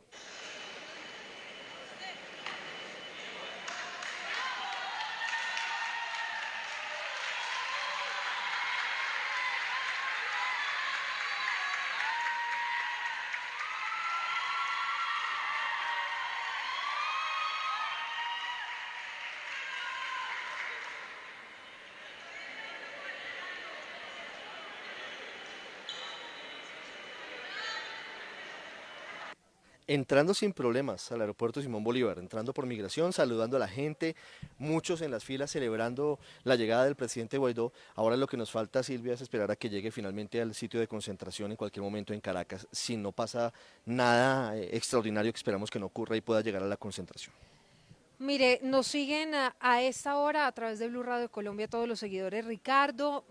Entrando sin problemas al aeropuerto Simón Bolívar, entrando por migración, saludando a la gente, muchos en las filas celebrando la llegada del presidente Guaidó. Ahora lo que nos falta, Silvia, es esperar a que llegue finalmente al sitio de concentración en cualquier momento en Caracas, si no pasa nada extraordinario que esperamos que no ocurra y pueda llegar a la concentración.
Mire, nos siguen a esta hora a través de Blue Radio Colombia todos los seguidores. Ricardo,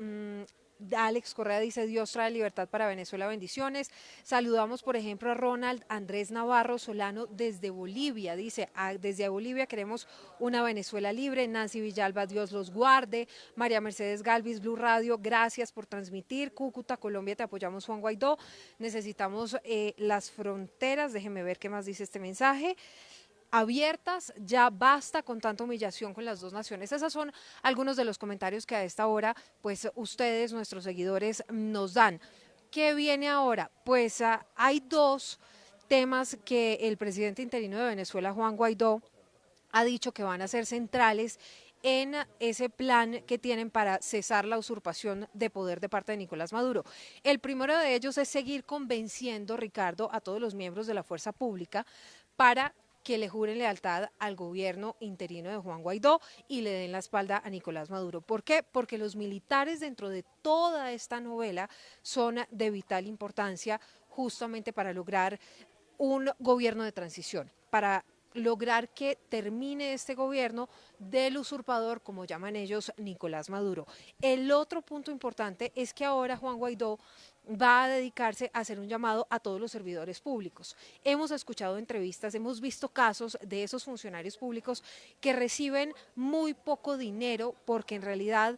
Alex Correa dice: Dios trae libertad para Venezuela, bendiciones. Saludamos, por ejemplo, a Ronald Andrés Navarro Solano desde Bolivia. Dice: desde Bolivia queremos una Venezuela libre. Nancy Villalba, Dios los guarde. María Mercedes Galvis, Blue Radio, gracias por transmitir. Cúcuta, Colombia, te apoyamos, Juan Guaidó. Necesitamos las fronteras. Déjeme ver qué más dice este mensaje. Abiertas, ya basta con tanta humillación con las dos naciones. Esos son algunos de los comentarios que a esta hora, pues ustedes, nuestros seguidores, nos dan. ¿Qué viene ahora? Pues hay dos temas que el presidente interino de Venezuela, Juan Guaidó, ha dicho que van a ser centrales en ese plan que tienen para cesar la usurpación de poder de parte de Nicolás Maduro. El primero de ellos es seguir convenciendo, Ricardo, a todos los miembros de la fuerza pública para que le juren lealtad al gobierno interino de Juan Guaidó y le den la espalda a Nicolás Maduro. ¿Por qué? Porque los militares dentro de toda esta novela son de vital importancia justamente para lograr un gobierno de transición, para lograr que termine este gobierno del usurpador, como llaman ellos, Nicolás Maduro. El otro punto importante es que ahora Juan Guaidó va a dedicarse a hacer un llamado a todos los servidores públicos. Hemos escuchado entrevistas, hemos visto casos de esos funcionarios públicos que reciben muy poco dinero porque en realidad,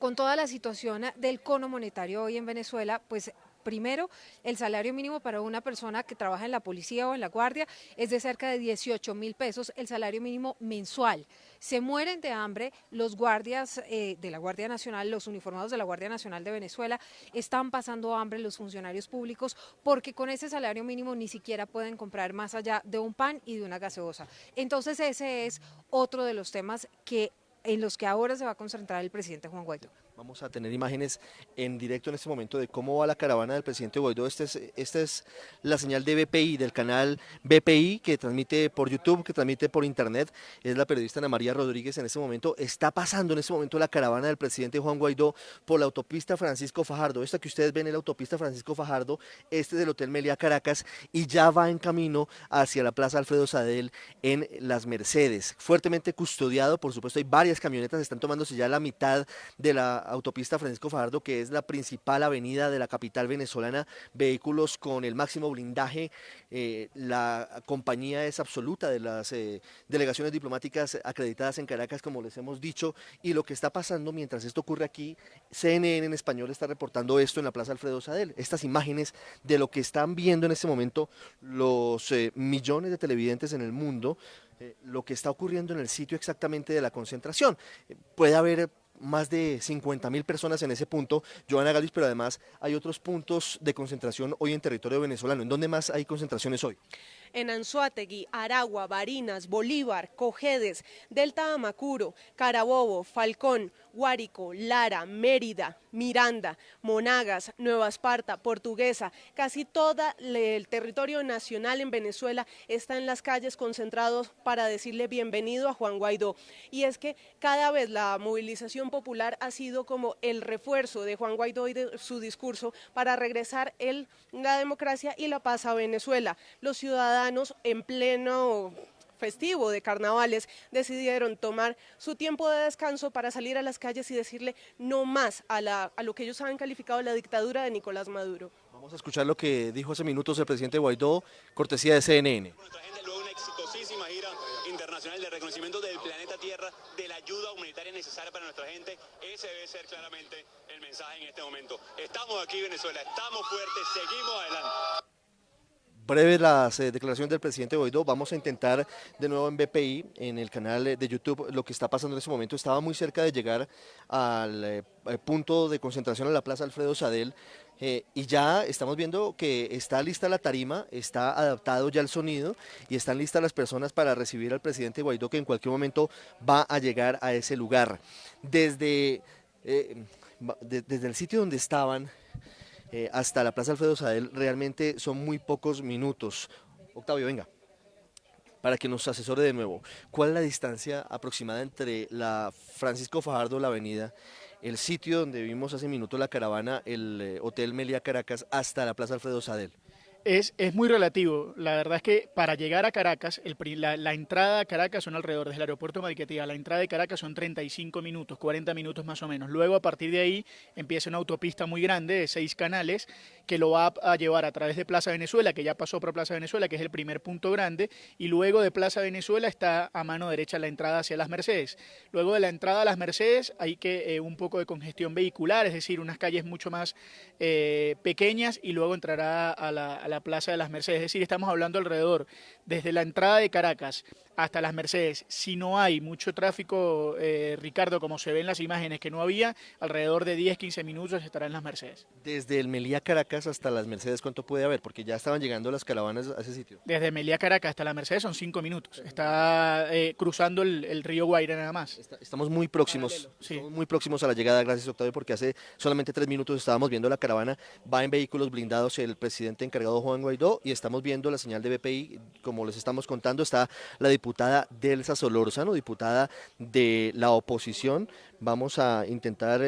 con toda la situación del cono monetario hoy en Venezuela, pues primero, el salario mínimo para una persona que trabaja en la policía o en la guardia es de cerca de 18.000 pesos, el salario mínimo mensual. Se mueren de hambre los guardias de la Guardia Nacional, los uniformados de la Guardia Nacional de Venezuela, están pasando hambre los funcionarios públicos porque con ese salario mínimo ni siquiera pueden comprar más allá de un pan y de una gaseosa. Entonces ese es otro de los temas en los que ahora se va a concentrar el presidente Juan Guaidó.
Vamos a tener imágenes en directo en este momento de cómo va la caravana del presidente Guaidó. Esta es la señal de BPI, del canal BPI, que transmite por YouTube, que transmite por internet. Es la periodista Ana María Rodríguez en este momento. Está pasando en este momento la caravana del presidente Juan Guaidó por la autopista Francisco Fajardo. Esta que ustedes ven es la autopista Francisco Fajardo, este es el Hotel Meliá Caracas, y ya va en camino hacia la Plaza Alfredo Sadel en Las Mercedes. Fuertemente custodiado, por supuesto, hay varias camionetas, están tomándose ya la mitad de la autopista Francisco Fajardo, que es la principal avenida de la capital venezolana, vehículos con el máximo blindaje. La compañía es absoluta de las delegaciones diplomáticas acreditadas en Caracas, como les hemos dicho, y lo que está pasando mientras esto ocurre aquí, CNN en español está reportando esto en la Plaza Alfredo Sadel, estas imágenes de lo que están viendo en este momento los millones de televidentes en el mundo, lo que está ocurriendo en el sitio exactamente de la concentración. Puede haber más de 50.000 personas en ese punto, Joana Galvis, pero además hay otros puntos de concentración hoy en territorio venezolano. ¿En dónde más hay concentraciones hoy?
En Anzoátegui, Aragua, Barinas, Bolívar, Cojedes, Delta Amacuro, Carabobo, Falcón, Guárico, Lara, Mérida, Miranda, Monagas, Nueva Esparta, Portuguesa, casi todo el territorio nacional en Venezuela está en las calles concentrados para decirle bienvenido a Juan Guaidó. Y es que cada vez la movilización popular ha sido como el refuerzo de Juan Guaidó y de su discurso para regresar la democracia y la paz a Venezuela. Los ciudadanos en pleno festivo de carnavales, decidieron tomar su tiempo de descanso para salir a las calles y decirle no más a lo que ellos han calificado la dictadura de Nicolás Maduro.
Vamos a escuchar lo que dijo hace minutos el presidente Guaidó, cortesía de CNN.
Nuestra gente luego una exitosísima gira internacional de reconocimiento del planeta Tierra, de la ayuda humanitaria necesaria para nuestra gente. Ese debe ser claramente el mensaje en este momento. Estamos aquí, Venezuela, estamos fuertes, seguimos adelante.
Breves las declaraciones del presidente Guaidó. Vamos a intentar de nuevo en BPI, en el canal de YouTube, lo que está pasando en ese momento. Estaba muy cerca de llegar al punto de concentración en la Plaza Alfredo Sadel, y ya estamos viendo que está lista la tarima, está adaptado ya el sonido y están listas las personas para recibir al presidente Guaidó, que en cualquier momento va a llegar a ese lugar. Desde el sitio donde estaban hasta la Plaza Alfredo Sadel realmente son muy pocos minutos. Octavio, venga, para que nos asesore de nuevo. ¿Cuál es la distancia aproximada entre la Francisco Fajardo, la avenida, el sitio donde vimos hace minutos la caravana, el Hotel Meliá Caracas, hasta la Plaza Alfredo Sadel?
Es muy relativo. La verdad es que para llegar a Caracas, la entrada a Caracas son alrededor, desde el aeropuerto de Maiquetía, la entrada de Caracas son 35 minutos, 40 minutos más o menos. Luego, a partir de ahí, empieza una autopista muy grande de 6 canales que lo va a llevar a través de Plaza Venezuela, que ya pasó por Plaza Venezuela, que es el primer punto grande, y luego de Plaza Venezuela está a mano derecha la entrada hacia Las Mercedes. Luego de la entrada a Las Mercedes hay que un poco de congestión vehicular, es decir, unas calles mucho más pequeñas, y luego entrará a la Plaza de Las Mercedes. Es decir, estamos hablando alrededor, desde la entrada de Caracas hasta Las Mercedes, si no hay mucho tráfico, Ricardo, como se ve en las imágenes que no había, alrededor de 10-15 minutos estará en Las Mercedes.
Desde el Meliá Caracas hasta Las Mercedes, ¿cuánto puede haber? Porque ya estaban llegando las caravanas a ese sitio.
Desde Meliá Caracas hasta Las Mercedes son 5 minutos. Está cruzando el río Guaira nada más.
Estamos muy próximos,
sí.
Estamos muy próximos a la llegada, gracias Octavio, porque hace solamente 3 minutos estábamos viendo la caravana, va en vehículos blindados el presidente encargado Juan Guaidó, y estamos viendo la señal de BPI, como les estamos contando, está la diputada Delsa Solórzano, diputada de la oposición. Vamos a intentar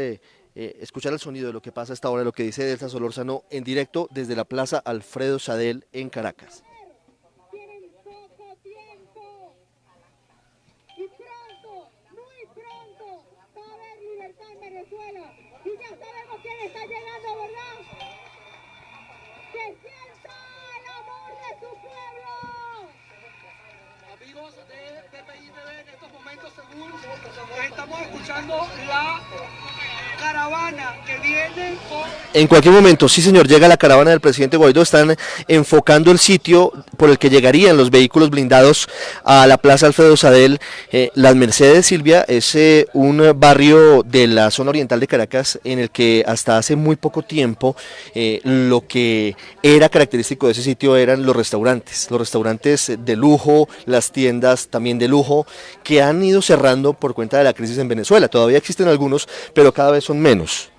escuchar el sonido de lo que pasa hasta ahora, lo que dice Delsa Solórzano en directo desde la Plaza Alfredo Sadel en Caracas.
Tienen poco tiempo y pronto, muy pronto, va a haber libertad en Venezuela, y ya sabemos quién está llegando, ¿verdad? ¡Que sienta el amor de su pueblo!
Amigos de BPI TV, en estos momentos seguros estamos escuchando la caravana que viene con...
En cualquier momento, sí señor, llega la caravana del presidente Guaidó. Están enfocando el sitio por el que llegarían los vehículos blindados a la Plaza Alfredo Sadel. Las Mercedes, Silvia, es un barrio de la zona oriental de Caracas en el que hasta hace muy poco tiempo lo que era característico de ese sitio eran los restaurantes de lujo, las tiendas también de lujo, que han ido cerrando por cuenta de la crisis en Venezuela. Todavía existen algunos, pero cada vez son menos.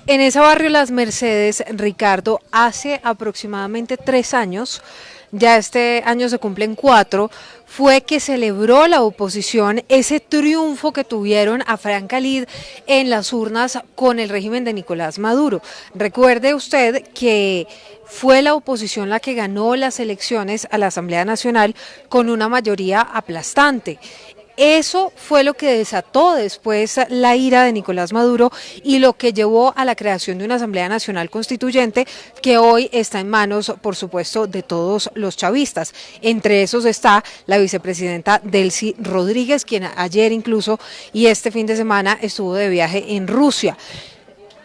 En ese barrio Las Mercedes, Ricardo, hace aproximadamente 3 años, ya este año se cumplen 4, fue que celebró la oposición ese triunfo que tuvieron a Franca Lid en las urnas con el régimen de Nicolás Maduro. Recuerde usted que fue la oposición la que ganó las elecciones a la Asamblea Nacional con una mayoría aplastante. Eso fue lo que desató después la ira de Nicolás Maduro y lo que llevó a la creación de una Asamblea Nacional Constituyente que hoy está en manos, por supuesto, de todos los chavistas. Entre esos está la vicepresidenta Delcy Rodríguez, quien ayer incluso y este fin de semana estuvo de viaje en Rusia.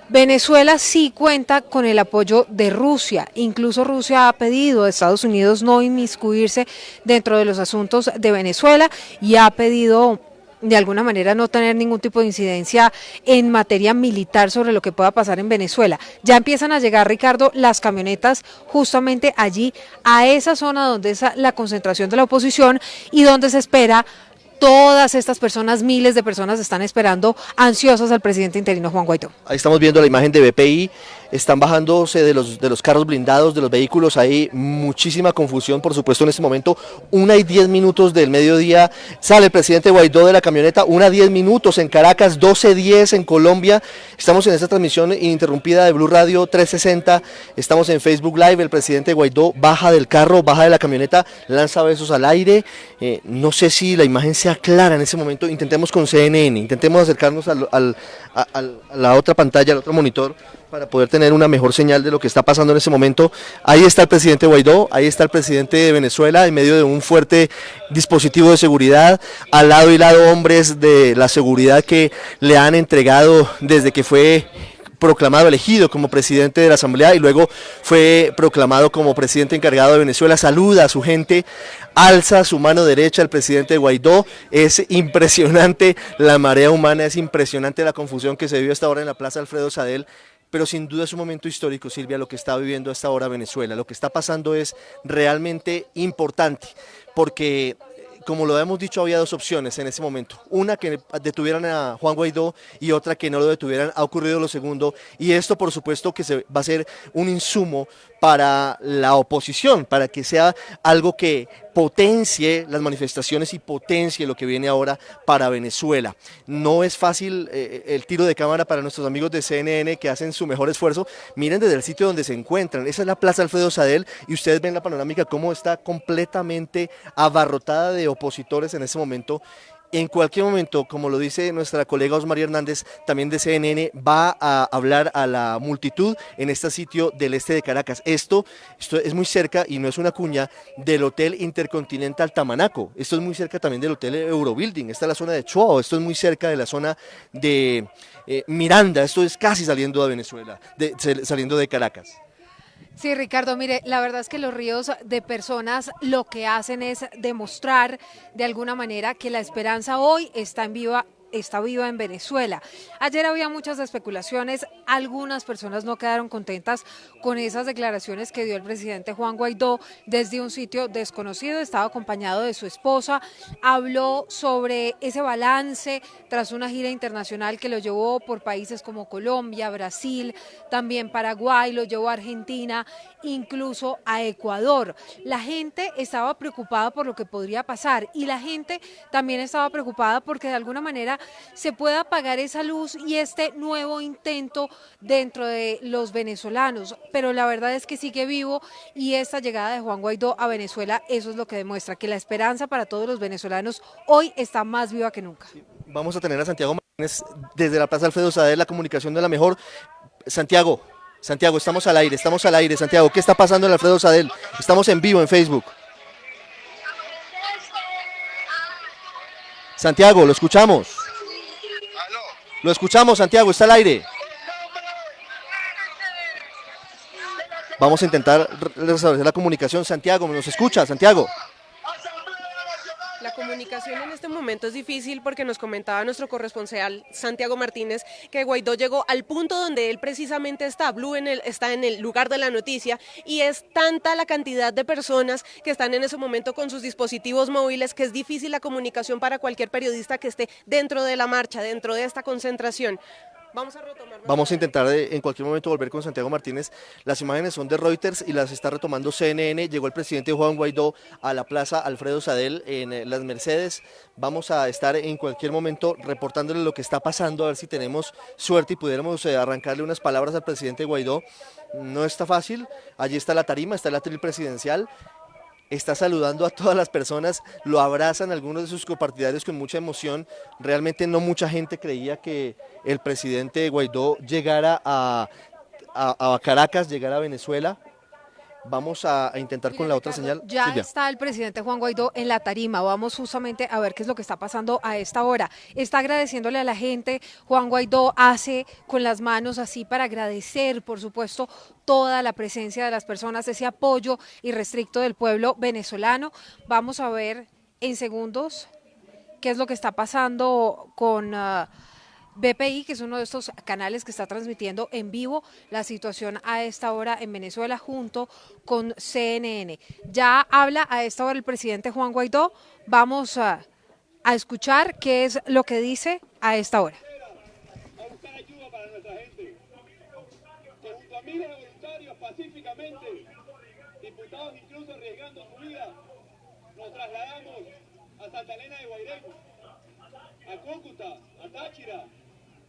Venezuela sí cuenta con el apoyo de Rusia, incluso Rusia ha pedido a Estados Unidos no inmiscuirse dentro de los asuntos de Venezuela y ha pedido de alguna manera no tener ningún tipo de incidencia en materia militar sobre lo que pueda pasar en Venezuela. Ya empiezan a llegar, Ricardo, las camionetas justamente allí, a esa zona donde es la concentración de la oposición y donde se espera. Todas estas personas, miles de personas están esperando ansiosas al presidente interino Juan Guaidó.
Ahí estamos viendo la imagen de BPI están bajándose de los carros blindados, de los vehículos, hay muchísima confusión, por supuesto, en este momento. 1:10 del mediodía sale el presidente Guaidó de la camioneta, 1:10 en Caracas, 12:10 en Colombia. Estamos en esta transmisión ininterrumpida de Blue Radio 360, estamos en Facebook Live. El presidente Guaidó baja del carro, baja de la camioneta, lanza besos al aire. No sé si la imagen sea clara en ese momento, intentemos con CNN, intentemos acercarnos a la otra pantalla, al otro monitor, para poder tener una mejor señal de lo que está pasando en ese momento. Ahí está el presidente Guaidó, ahí está el presidente de Venezuela, en medio de un fuerte dispositivo de seguridad, al lado y lado hombres de la seguridad que le han entregado desde que fue proclamado, elegido como presidente de la Asamblea y luego fue proclamado como presidente encargado de Venezuela. Saluda a su gente, alza su mano derecha al presidente Guaidó. Es impresionante la marea humana, es impresionante la confusión que se vive hasta ahora en la Plaza Alfredo Sadel. Pero sin duda es un momento histórico, Silvia, lo que está viviendo hasta ahora Venezuela. Lo que está pasando es realmente importante, porque, como lo hemos dicho, había dos opciones en ese momento. Una, que detuvieran a Juan Guaidó, y otra, que no lo detuvieran. Ha ocurrido lo segundo, y esto por supuesto que va a ser un insumo para la oposición, para que sea algo que potencie las manifestaciones y potencie lo que viene ahora para Venezuela. No es fácil el tiro de cámara para nuestros amigos de CNN, que hacen su mejor esfuerzo. Miren desde el sitio donde se encuentran, esa es la Plaza Alfredo Sadel, y ustedes ven la panorámica cómo está completamente abarrotada de opositores en ese momento. En cualquier momento, como lo dice nuestra colega Osmaría Hernández, también de CNN, va a hablar a la multitud en este sitio del este de Caracas. Esto es muy cerca, y no es una cuña, del Hotel Intercontinental Tamanaco. Esto es muy cerca también del Hotel Eurobuilding. Esta es la zona de Chuao. Esto es muy cerca de la zona de Miranda. Esto es casi saliendo de Venezuela, saliendo de Caracas.
Sí, Ricardo, mire, la verdad es que los ríos de personas lo que hacen es demostrar de alguna manera que la esperanza hoy está viva en Venezuela. Ayer había muchas especulaciones, algunas personas no quedaron contentas con esas declaraciones que dio el presidente Juan Guaidó desde un sitio desconocido. Estaba acompañado de su esposa, habló sobre ese balance tras una gira internacional que lo llevó por países como Colombia, Brasil, también Paraguay, lo llevó a Argentina, incluso a Ecuador. La gente estaba preocupada por lo que podría pasar, y la gente también estaba preocupada porque de alguna manera se pueda apagar esa luz y este nuevo intento dentro de los venezolanos. Pero la verdad es que sigue vivo, y esta llegada de Juan Guaidó a Venezuela, eso es lo que demuestra que la esperanza para todos los venezolanos hoy está más viva que nunca.
Vamos a tener a Santiago Martínez desde la Plaza Alfredo Sadel, la comunicación de la mejor. Santiago, estamos al aire, Santiago, ¿qué está pasando en Alfredo Sadel? Estamos en vivo en Facebook. Santiago, lo escuchamos. Lo escuchamos, Santiago, está al aire. Vamos a intentar restablecer la comunicación. Santiago, ¿nos escucha, Santiago?
La comunicación en este momento es difícil porque nos comentaba nuestro corresponsal Santiago Martínez que Guaidó llegó al punto donde él precisamente está. Está en el lugar de la noticia, y es tanta la cantidad de personas que están en ese momento con sus dispositivos móviles que es difícil la comunicación para cualquier periodista que esté dentro de la marcha, dentro de esta concentración.
Vamos a intentar en cualquier momento volver con Santiago Martínez. Las imágenes son de Reuters y las está retomando CNN. Llegó el presidente Juan Guaidó a la Plaza Alfredo Sadel en Las Mercedes. Vamos a estar en cualquier momento reportándole lo que está pasando, a ver si tenemos suerte y pudiéramos arrancarle unas palabras al presidente Guaidó. No está fácil. Allí está la tarima, está el atril presidencial. Está saludando a todas las personas, lo abrazan algunos de sus copartidarios con mucha emoción. Realmente no mucha gente creía que el presidente Guaidó llegara a Caracas, llegara a Venezuela. Vamos a intentar con la otra señal.
Ya
Silvia.
está el presidente Juan Guaidó en la tarima. Vamos justamente a ver qué es lo que está pasando a esta hora. Está agradeciéndole a la gente. Juan Guaidó hace con las manos así para agradecer, por supuesto, toda la presencia de las personas, ese apoyo irrestricto del pueblo venezolano. Vamos a ver en segundos qué es lo que está pasando con BPI, que es uno de estos canales que está transmitiendo en vivo la situación a esta hora en Venezuela junto con CNN. Ya habla a esta hora el presidente Juan Guaidó. Vamos a escuchar qué es lo que dice a esta hora.
A buscar ayuda para nuestra gente, que junto a
miles de voluntarios pacíficamente, diputados incluso arriesgando su vida, nos trasladamos a Santa Elena de Guairén, a Cúcuta, a Táchira,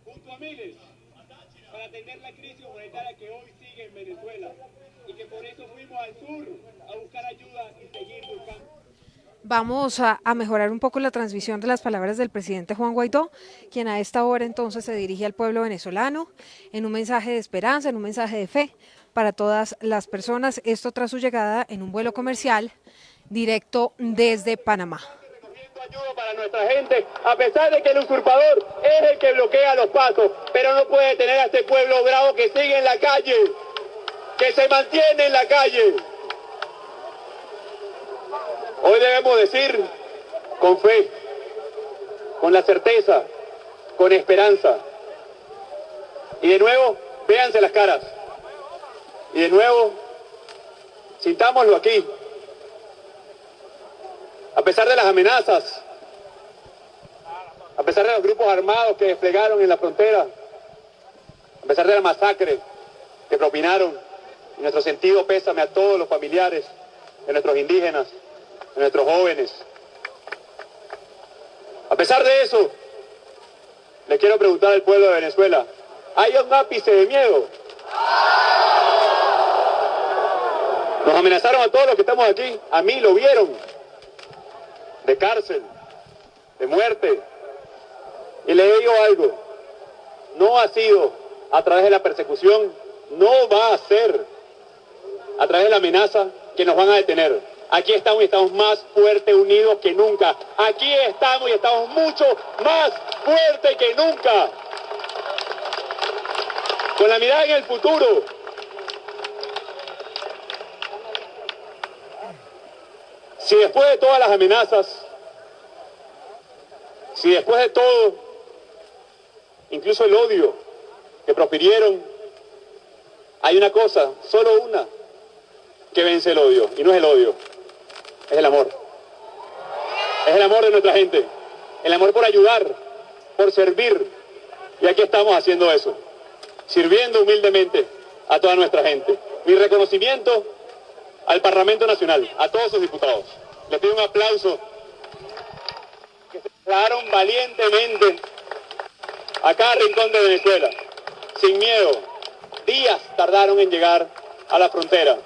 junto a miles, para atender la crisis humanitaria que hoy sigue en Venezuela y que por eso fuimos al sur a buscar ayuda y seguir buscando.
Vamos a mejorar un poco la transmisión de las palabras del presidente Juan Guaidó, quien a esta hora entonces se dirige al pueblo venezolano en un mensaje de esperanza, en un mensaje de fe para todas las personas. Esto tras su llegada en un vuelo comercial directo desde Panamá.
Ayuda para nuestra gente, a pesar de que el usurpador es el que bloquea los pasos, pero no puede tener a este pueblo bravo que sigue en la calle, que se mantiene en la calle. Hoy debemos decir con fe, con la certeza, con esperanza. Y de nuevo, véanse las caras. Y de nuevo, sintámoslo aquí. A pesar de las amenazas, a pesar de los grupos armados que desplegaron en la frontera, a pesar de la masacre que propinaron, y nuestro sentido pésame a todos los familiares de nuestros indígenas, de nuestros jóvenes. A pesar de eso, le quiero preguntar al pueblo de Venezuela, ¿hay un ápice de miedo? Nos amenazaron a todos los que estamos aquí, a mí lo vieron, de cárcel, de muerte. Y le digo algo, no ha sido a través de la persecución, no va a ser a través de la amenaza que nos van a detener. Aquí estamos y estamos más fuertes, unidos que nunca. Aquí estamos y estamos mucho más fuertes que nunca. Con la mirada en el futuro. Si después de todas las amenazas, si después de todo, incluso el odio que profirieron, hay una cosa, solo una, que vence el odio, y no es el odio, es el amor. Es el amor de nuestra gente, el amor por ayudar, por servir, y aquí estamos haciendo eso, sirviendo humildemente a toda nuestra gente. Mi reconocimiento al Parlamento Nacional, a todos sus diputados. Les pido un aplauso, que se trasladaron valientemente a cada rincón de Venezuela, sin miedo. Días tardaron en llegar a la frontera.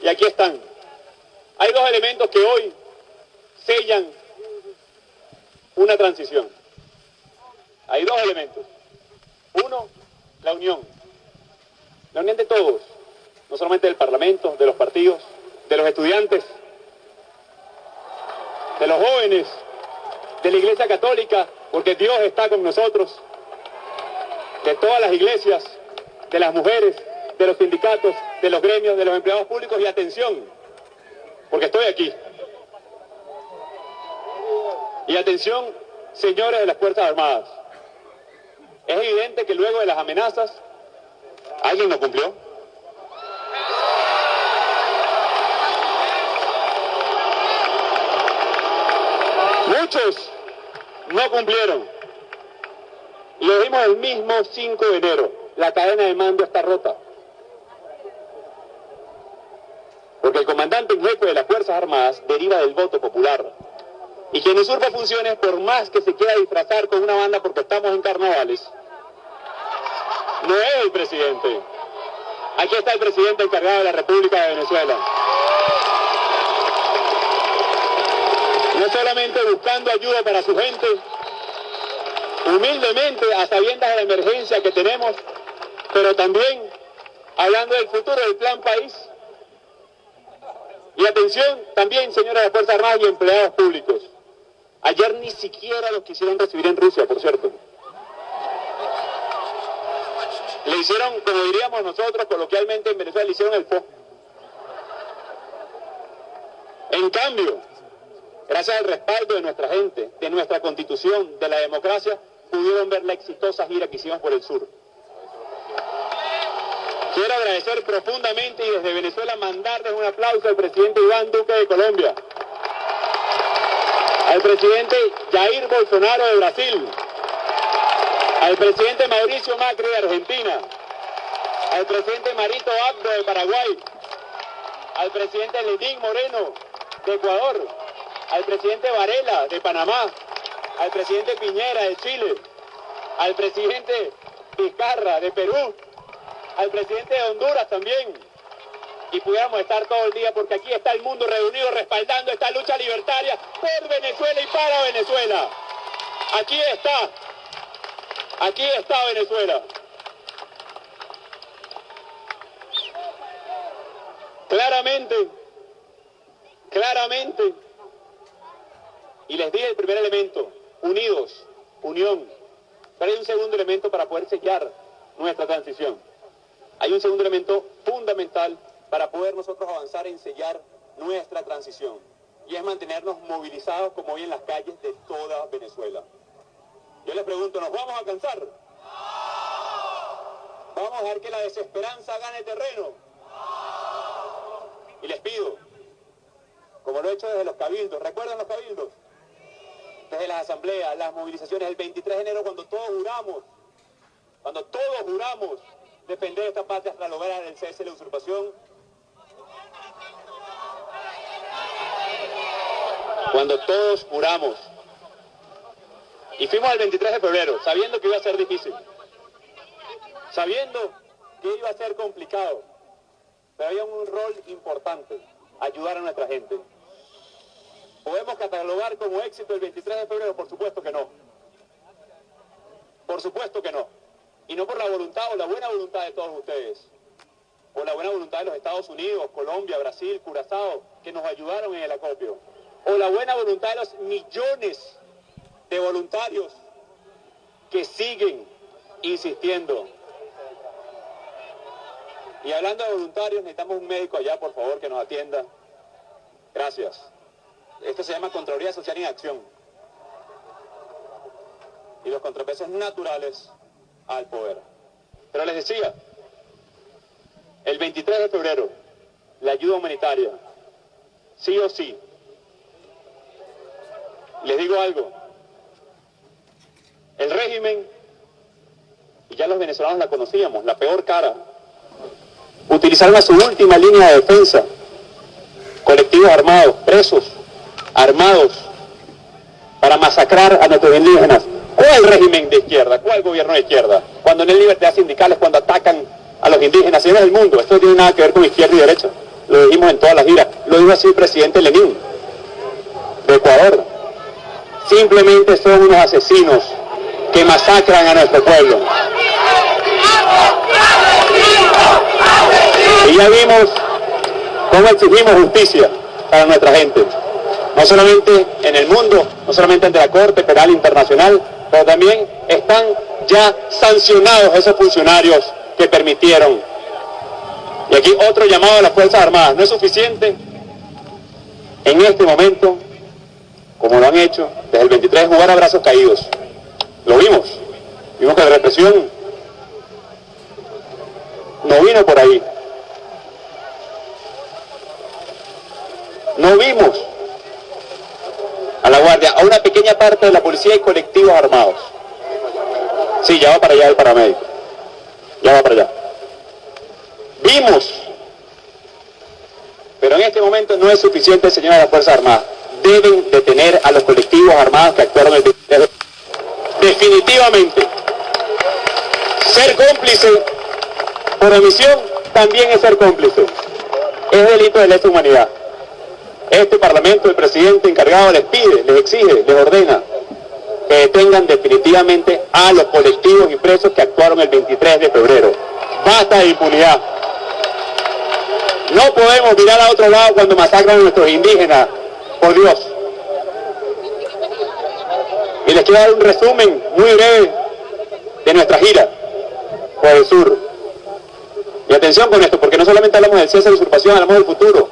Y aquí están. Hay dos elementos que hoy sellan una transición. Hay dos elementos. Uno, la unión. La unión de todos. No solamente del Parlamento, de los partidos, de los estudiantes, de los jóvenes, de la Iglesia Católica, porque Dios está con nosotros, de todas las iglesias, de las mujeres, de los sindicatos, de los gremios, de los empleados públicos. Y atención, porque estoy aquí. Y atención, señores de las Fuerzas Armadas. Es evidente que luego de las amenazas, ¿alguien no cumplió? Muchos no cumplieron. Y lo vimos el mismo 5 de enero. La cadena de mando está rota. Porque el comandante en jefe de las Fuerzas Armadas deriva del voto popular. Y quien usurpa funciones, por más que se quiera disfrazar con una banda porque estamos en carnavales, no es el presidente. Aquí está el presidente encargado de la República de Venezuela. No solamente buscando ayuda para su gente, humildemente, a sabiendas de la emergencia que tenemos, pero también hablando del futuro del plan país. Y atención también, señores de las Fuerzas Armadas y empleados públicos. Ayer ni siquiera los quisieron recibir en Rusia, por cierto. Le hicieron, como diríamos nosotros coloquialmente en Venezuela, le hicieron el fo. En cambio, gracias al respaldo de nuestra gente, de nuestra Constitución, de la democracia, pudieron ver la exitosa gira que hicimos por el sur. Quiero agradecer profundamente y desde Venezuela mandarles un aplauso al presidente Iván Duque de Colombia, al presidente Jair Bolsonaro de Brasil, al presidente Mauricio Macri de Argentina,
al presidente Marito Abdo de Paraguay, al presidente Lenín Moreno de Ecuador, al presidente Varela de Panamá, al presidente Piñera de Chile, al presidente Vizcarra de Perú, al presidente de Honduras también, y pudiéramos estar todo el día porque aquí está el mundo reunido respaldando esta lucha libertaria por Venezuela y para Venezuela. Aquí está Venezuela. Claramente, y les dije el primer elemento, unidos, unión, pero hay un segundo elemento para poder sellar nuestra transición. Hay un segundo elemento fundamental para poder nosotros avanzar en sellar nuestra transición, y es mantenernos movilizados como hoy en las calles de toda Venezuela. Yo les pregunto, ¿nos vamos a cansar? ¿Vamos a dejar que la desesperanza gane terreno? Y les pido, como lo he hecho desde los cabildos, ¿recuerdan los cabildos? Desde las asambleas, las movilizaciones, el 23 de enero, cuando todos juramos defender esta patria hasta lograr el cese de la usurpación. Cuando todos juramos. Y fuimos al 23 de febrero, sabiendo que iba a ser difícil, sabiendo que iba a ser complicado, pero había un rol importante, ayudar a nuestra gente. ¿Podemos catalogar como éxito el 23 de febrero? Por supuesto que no. Por supuesto que no. Y no por la voluntad o la buena voluntad de todos ustedes, o la buena voluntad de los Estados Unidos, Colombia, Brasil, Curazao, que nos ayudaron en el acopio, o la buena voluntad de los millones de voluntarios que siguen insistiendo. Y hablando de voluntarios, necesitamos un médico allá, por favor, que nos atienda. Gracias. Esto se llama Contraloría Social en Acción. Y los contrapesos naturales al poder. Pero les decía, el 23 de febrero, la ayuda humanitaria, sí o sí. Les digo algo, el régimen, y ya los venezolanos la conocíamos, la peor cara, utilizaron a su última línea de defensa, colectivos armados, presos, armados, para masacrar a nuestros indígenas. ¿Cuál régimen de izquierda? ¿Cuál gobierno de izquierda? Cuando no hay libertad sindical es cuando atacan a los indígenas. Señores del mundo, esto no tiene nada que ver con izquierda y derecha. Lo dijimos en todas las giras. Lo dijo así el presidente Lenín de Ecuador. Simplemente son unos asesinos que masacran a nuestro pueblo. Y ya vimos cómo exigimos justicia para nuestra gente. No solamente en el mundo, no solamente ante la Corte Penal Internacional, pero también están ya sancionados esos funcionarios que permitieron. Y aquí otro llamado a las Fuerzas Armadas. No es suficiente en este momento, como lo han hecho desde el 23, jugar a brazos caídos. Lo vimos. Vimos que la represión no vino por ahí. No vimos a la guardia, a una pequeña parte de la policía y colectivos armados. Sí, ya va para allá el paramédico. Ya va para allá. Vimos. Pero en este momento no es suficiente, señores de las Fuerzas Armadas. Deben detener a los colectivos armados que actuaron el 23. Definitivamente. Ser cómplice por omisión también es ser cómplice. Es delito de lesa humanidad. Este Parlamento, el presidente encargado les pide, les exige, les ordena que detengan definitivamente a los colectivos y presos que actuaron el 23 de febrero. Basta de impunidad. No podemos mirar a otro lado cuando masacran a nuestros indígenas, por Dios. Y les quiero dar un resumen muy breve de nuestra gira por el sur. Y atención con esto, porque no solamente hablamos del cese de la usurpación, hablamos del futuro.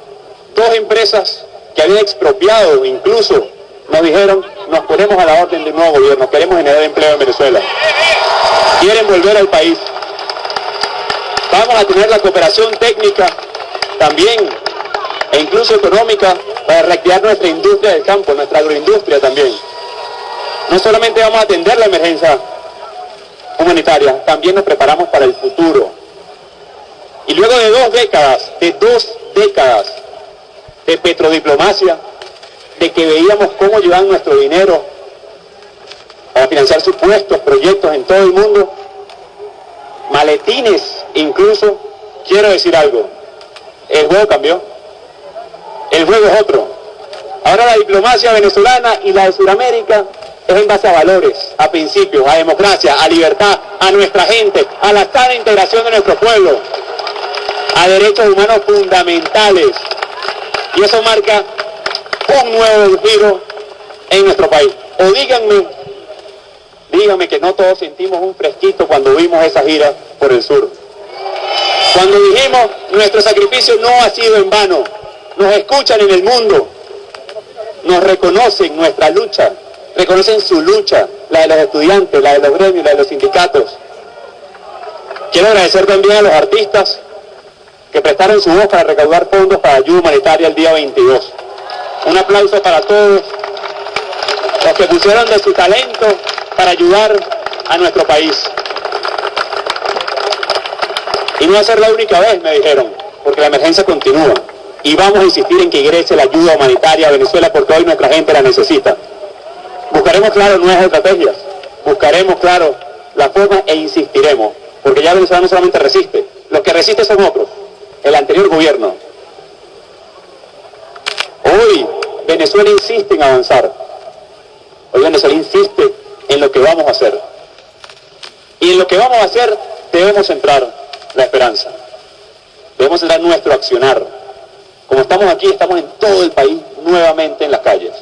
Dos empresas que habían expropiado, incluso nos dijeron, nos ponemos a la orden del nuevo gobierno, queremos generar empleo en Venezuela. Quieren volver al país. Vamos a tener la cooperación técnica también, e incluso económica, para reactivar nuestra industria del campo, nuestra agroindustria también. No solamente vamos a atender la emergencia humanitaria, también nos preparamos para el futuro. Y luego de 2 décadas, de petrodiplomacia, de que veíamos cómo llevaban nuestro dinero para financiar supuestos proyectos en todo el mundo, maletines incluso, quiero decir algo, el juego cambió, el juego es otro. Ahora la diplomacia venezolana y la de Sudamérica es en base a valores, a principios, a democracia, a libertad, a nuestra gente, a la sana integración de nuestro pueblo, a derechos humanos fundamentales. Y eso marca un nuevo giro en nuestro país. O díganme que no todos sentimos un fresquito cuando vimos esa gira por el sur. Cuando dijimos, nuestro sacrificio no ha sido en vano. Nos escuchan en el mundo. Nos reconocen nuestra lucha. Reconocen su lucha, la de los estudiantes, la de los gremios, la de los sindicatos. Quiero agradecer también a los artistas que prestaron su voz para recaudar fondos para ayuda humanitaria el día 22. Un aplauso para todos los que pusieron de su talento para ayudar a nuestro país. Y no va a ser la única vez, me dijeron, porque la emergencia continúa. Y vamos a insistir en que ingrese la ayuda humanitaria a Venezuela porque hoy nuestra gente la necesita. Buscaremos, claro, nuevas estrategias. Buscaremos, claro, la forma e insistiremos. Porque ya Venezuela no solamente resiste. Los que resisten son otros. El anterior gobierno. Hoy Venezuela insiste en avanzar. Hoy Venezuela insiste en lo que vamos a hacer. Y en lo que vamos a hacer debemos centrar la esperanza. Debemos centrar nuestro accionar. Como estamos aquí, estamos en todo el país nuevamente en las calles.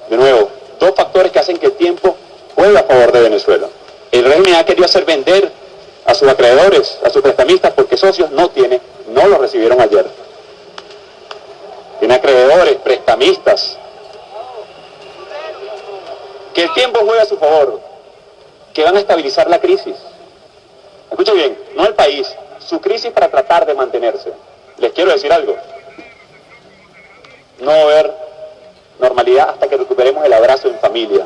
De nuevo, 2 factores que hacen que el tiempo juegue a favor de Venezuela. El régimen ha querido hacer vender a sus acreedores, a sus prestamistas, porque socios no tiene, no lo recibieron ayer. Tiene acreedores, prestamistas. Que el tiempo juegue a su favor, que van a estabilizar la crisis. Escuchen bien, no el país, su crisis para tratar de mantenerse. Les quiero decir algo. No va a haber normalidad hasta que recuperemos el abrazo en familia.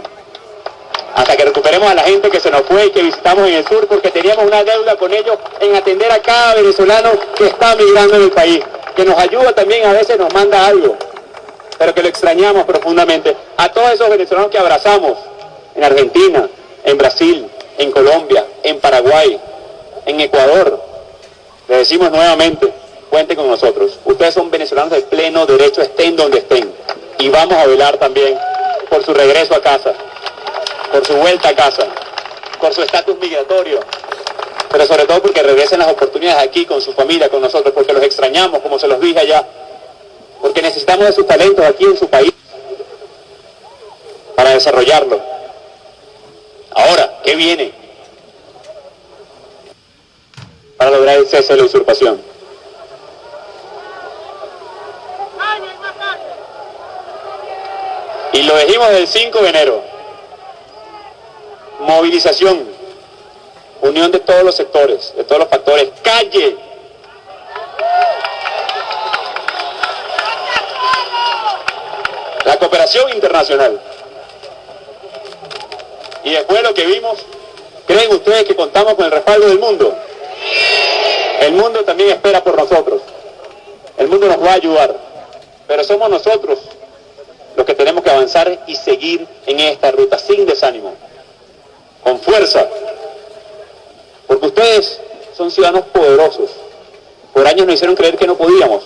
Hasta que recuperemos a la gente que se nos fue y que visitamos en el sur porque teníamos una deuda con ellos en atender a cada venezolano que está migrando en el país. Que nos ayuda también, a veces nos manda algo, pero que lo extrañamos profundamente. A todos esos venezolanos que abrazamos en Argentina, en Brasil, en Colombia, en Paraguay, en Ecuador, les decimos nuevamente, cuenten con nosotros. Ustedes son venezolanos de pleno derecho, estén donde estén. Y vamos a velar también por su regreso a casa, por su vuelta a casa, por su estatus migratorio, pero sobre todo porque regresen las oportunidades aquí con su familia, con nosotros, porque los extrañamos, como se los dije allá, porque necesitamos de sus talentos aquí en su país para desarrollarlo. Ahora, ¿qué viene? Para lograr el cese de la usurpación. Y lo dijimos el 5 de enero. Movilización, unión de todos los sectores, de todos los factores, calle. La cooperación internacional. Y después de lo que vimos, ¿creen ustedes que contamos con el respaldo del mundo? El mundo también espera por nosotros. El mundo nos va a ayudar. Pero somos nosotros los que tenemos que avanzar y seguir en esta ruta sin desánimo, con fuerza, porque ustedes son ciudadanos poderosos. Por años nos hicieron creer que no podíamos,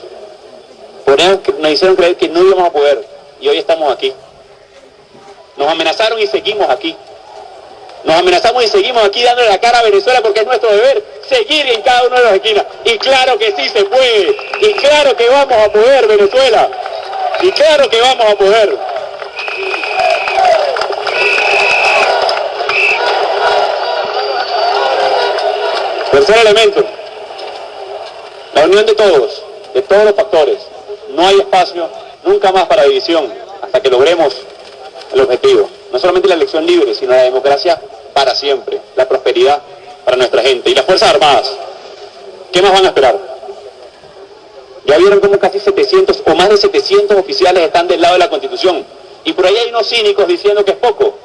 por años nos hicieron creer que no íbamos a poder, y hoy estamos aquí. Nos amenazaron y seguimos aquí. Nos amenazamos y seguimos aquí dándole la cara a Venezuela porque es nuestro deber seguir en cada una de las esquinas. Y claro que sí se puede, y claro que vamos a poder, Venezuela. Y claro que vamos a poder. Tercer elemento, la unión de todos los factores. No hay espacio nunca más para división hasta que logremos el objetivo. No solamente la elección libre, sino la democracia para siempre, la prosperidad para nuestra gente. Y las Fuerzas Armadas, ¿qué más van a esperar? Ya vieron cómo casi 700 o más de 700 oficiales están del lado de la Constitución. Y por ahí hay unos cínicos diciendo que es poco.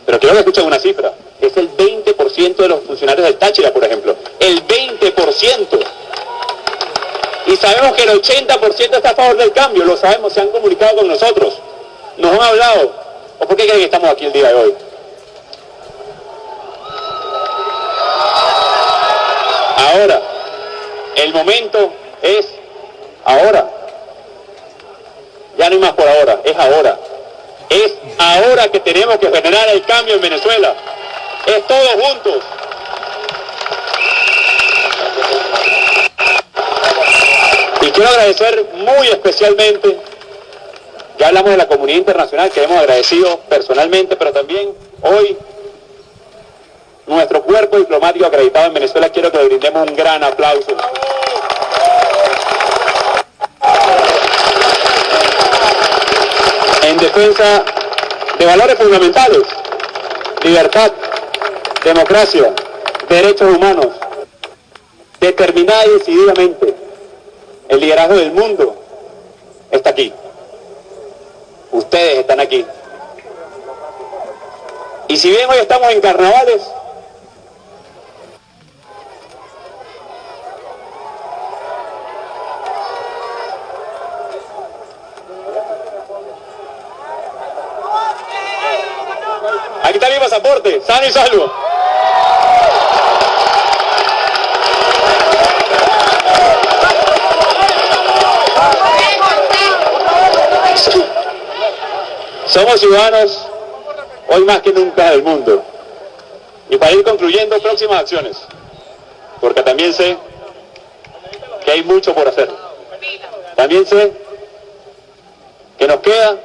Pero quiero que escuchen una cifra. Es el 20% de los funcionarios del Táchira, por ejemplo. El 20%. sabemos que el 80% está a favor del cambio, lo sabemos, se han comunicado con nosotros, nos han hablado. ¿O por qué creen que estamos aquí el día de hoy? Ahora, el momento es ahora. Ya no hay más por ahora, es ahora. Es ahora que tenemos que generar el cambio en Venezuela. Es todos juntos. Y quiero agradecer muy especialmente, ya hablamos de la comunidad internacional que hemos agradecido personalmente, pero también hoy nuestro cuerpo diplomático acreditado en Venezuela, quiero que le brindemos un gran aplauso. En defensa de valores fundamentales, libertad, democracia, derechos humanos, determinada y decididamente, el liderazgo del mundo está aquí. Ustedes están aquí. Y si bien hoy estamos en carnavales, aquí está mi pasaporte, sano y salvo. Somos ciudadanos hoy más que nunca del mundo. Y para ir concluyendo, próximas acciones, porque también sé que hay mucho por hacer. También sé que nos queda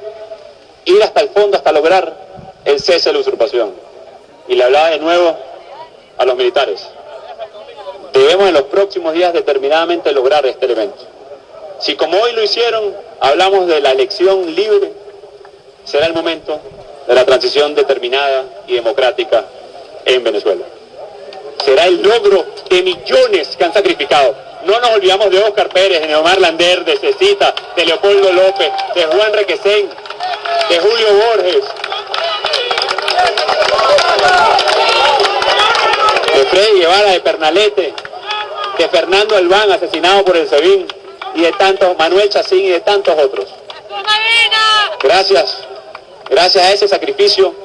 ir hasta el fondo, hasta lograr el cese de la usurpación. Y le hablaba de nuevo a los militares. Debemos en los próximos días determinadamente lograr este elemento. Si como hoy lo hicieron, hablamos de la elección libre, será el momento de la transición determinada y democrática en Venezuela. Será el logro de millones que han sacrificado. No nos olvidamos de Óscar Pérez, de Neomar Lander, de Cecita, de Leopoldo López, de Juan Requesén, de Julio Borges, de Freddy Guevara, de Pernalete, de Fernando Albán, asesinado por el SEBIN, y de tantos, Manuel Chacín y de tantos otros. Gracias a ese sacrificio,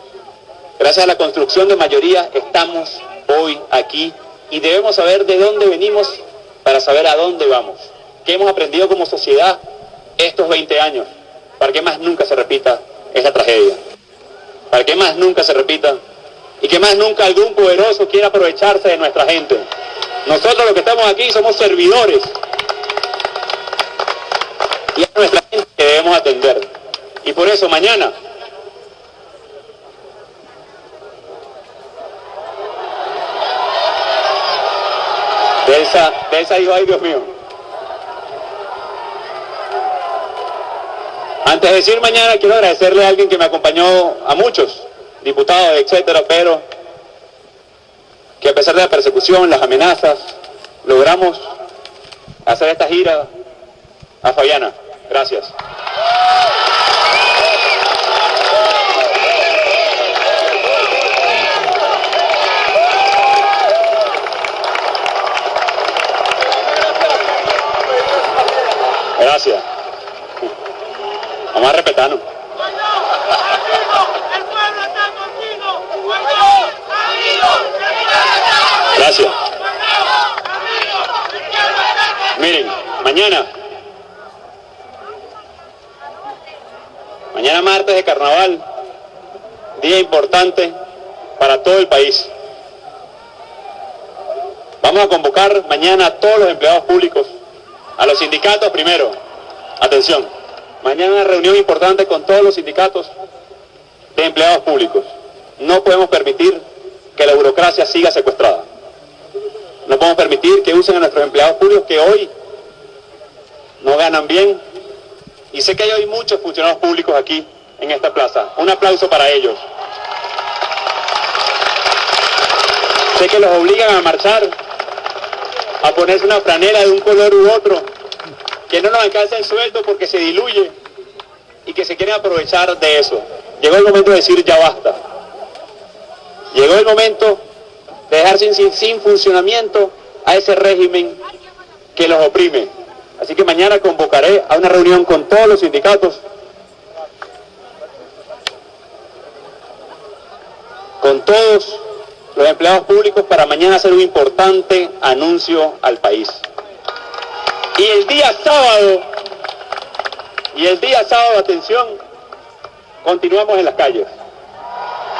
gracias a la construcción de mayoría, estamos hoy aquí y debemos saber de dónde venimos para saber a dónde vamos. ¿Qué hemos aprendido como sociedad estos 20 años? Para que más nunca se repita esta tragedia. Para que más nunca se repita y que más nunca algún poderoso quiera aprovecharse de nuestra gente. Nosotros los que estamos aquí somos servidores y es nuestra gente que debemos atender. Y por eso mañana de esa dijo, ay Dios mío. Antes de decir mañana, quiero agradecerle a alguien que me acompañó, a muchos, diputados, etcétera, pero que a pesar de la persecución, las amenazas, logramos hacer esta gira a Fabiana. Gracias. Gracias. Vamos a respetarnos. Gracias. Miren, mañana martes de carnaval, día importante para todo el país. Vamos a convocar mañana a todos los empleados públicos, a los sindicatos primero. Atención, mañana una reunión importante con todos los sindicatos de empleados públicos. No podemos permitir que la burocracia siga secuestrada. No podemos permitir que usen a nuestros empleados públicos que hoy no ganan bien. Y sé que hay hoy muchos funcionarios públicos aquí en esta plaza. Un aplauso para ellos. Sé que los obligan a marchar, a ponerse una franela de un color u otro, que no nos alcanza el sueldo porque se diluye y que se quieren aprovechar de eso. Llegó el momento de decir ya basta. Llegó el momento de dejar sin funcionamiento a ese régimen que los oprime. Así que mañana convocaré a una reunión con todos los sindicatos, con todos los empleados públicos, para mañana hacer un importante anuncio al país. Y el día sábado, atención, continuamos en las calles.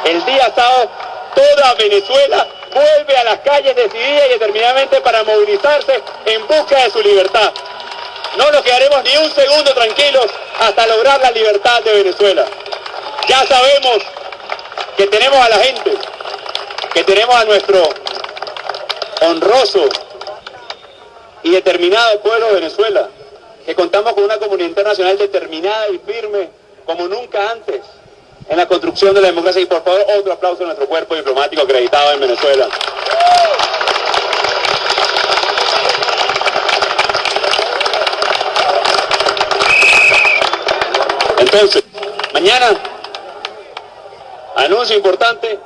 El día sábado, toda Venezuela vuelve a las calles decidida y determinadamente para movilizarse en busca de su libertad. No nos quedaremos ni un segundo tranquilos hasta lograr la libertad de Venezuela. Ya sabemos que tenemos a la gente, que tenemos a nuestro honroso y determinado pueblo de Venezuela, que contamos con una comunidad internacional determinada y firme como nunca antes en la construcción de la democracia. Y por favor, otro aplauso a nuestro cuerpo diplomático acreditado en Venezuela. Entonces, mañana, anuncio importante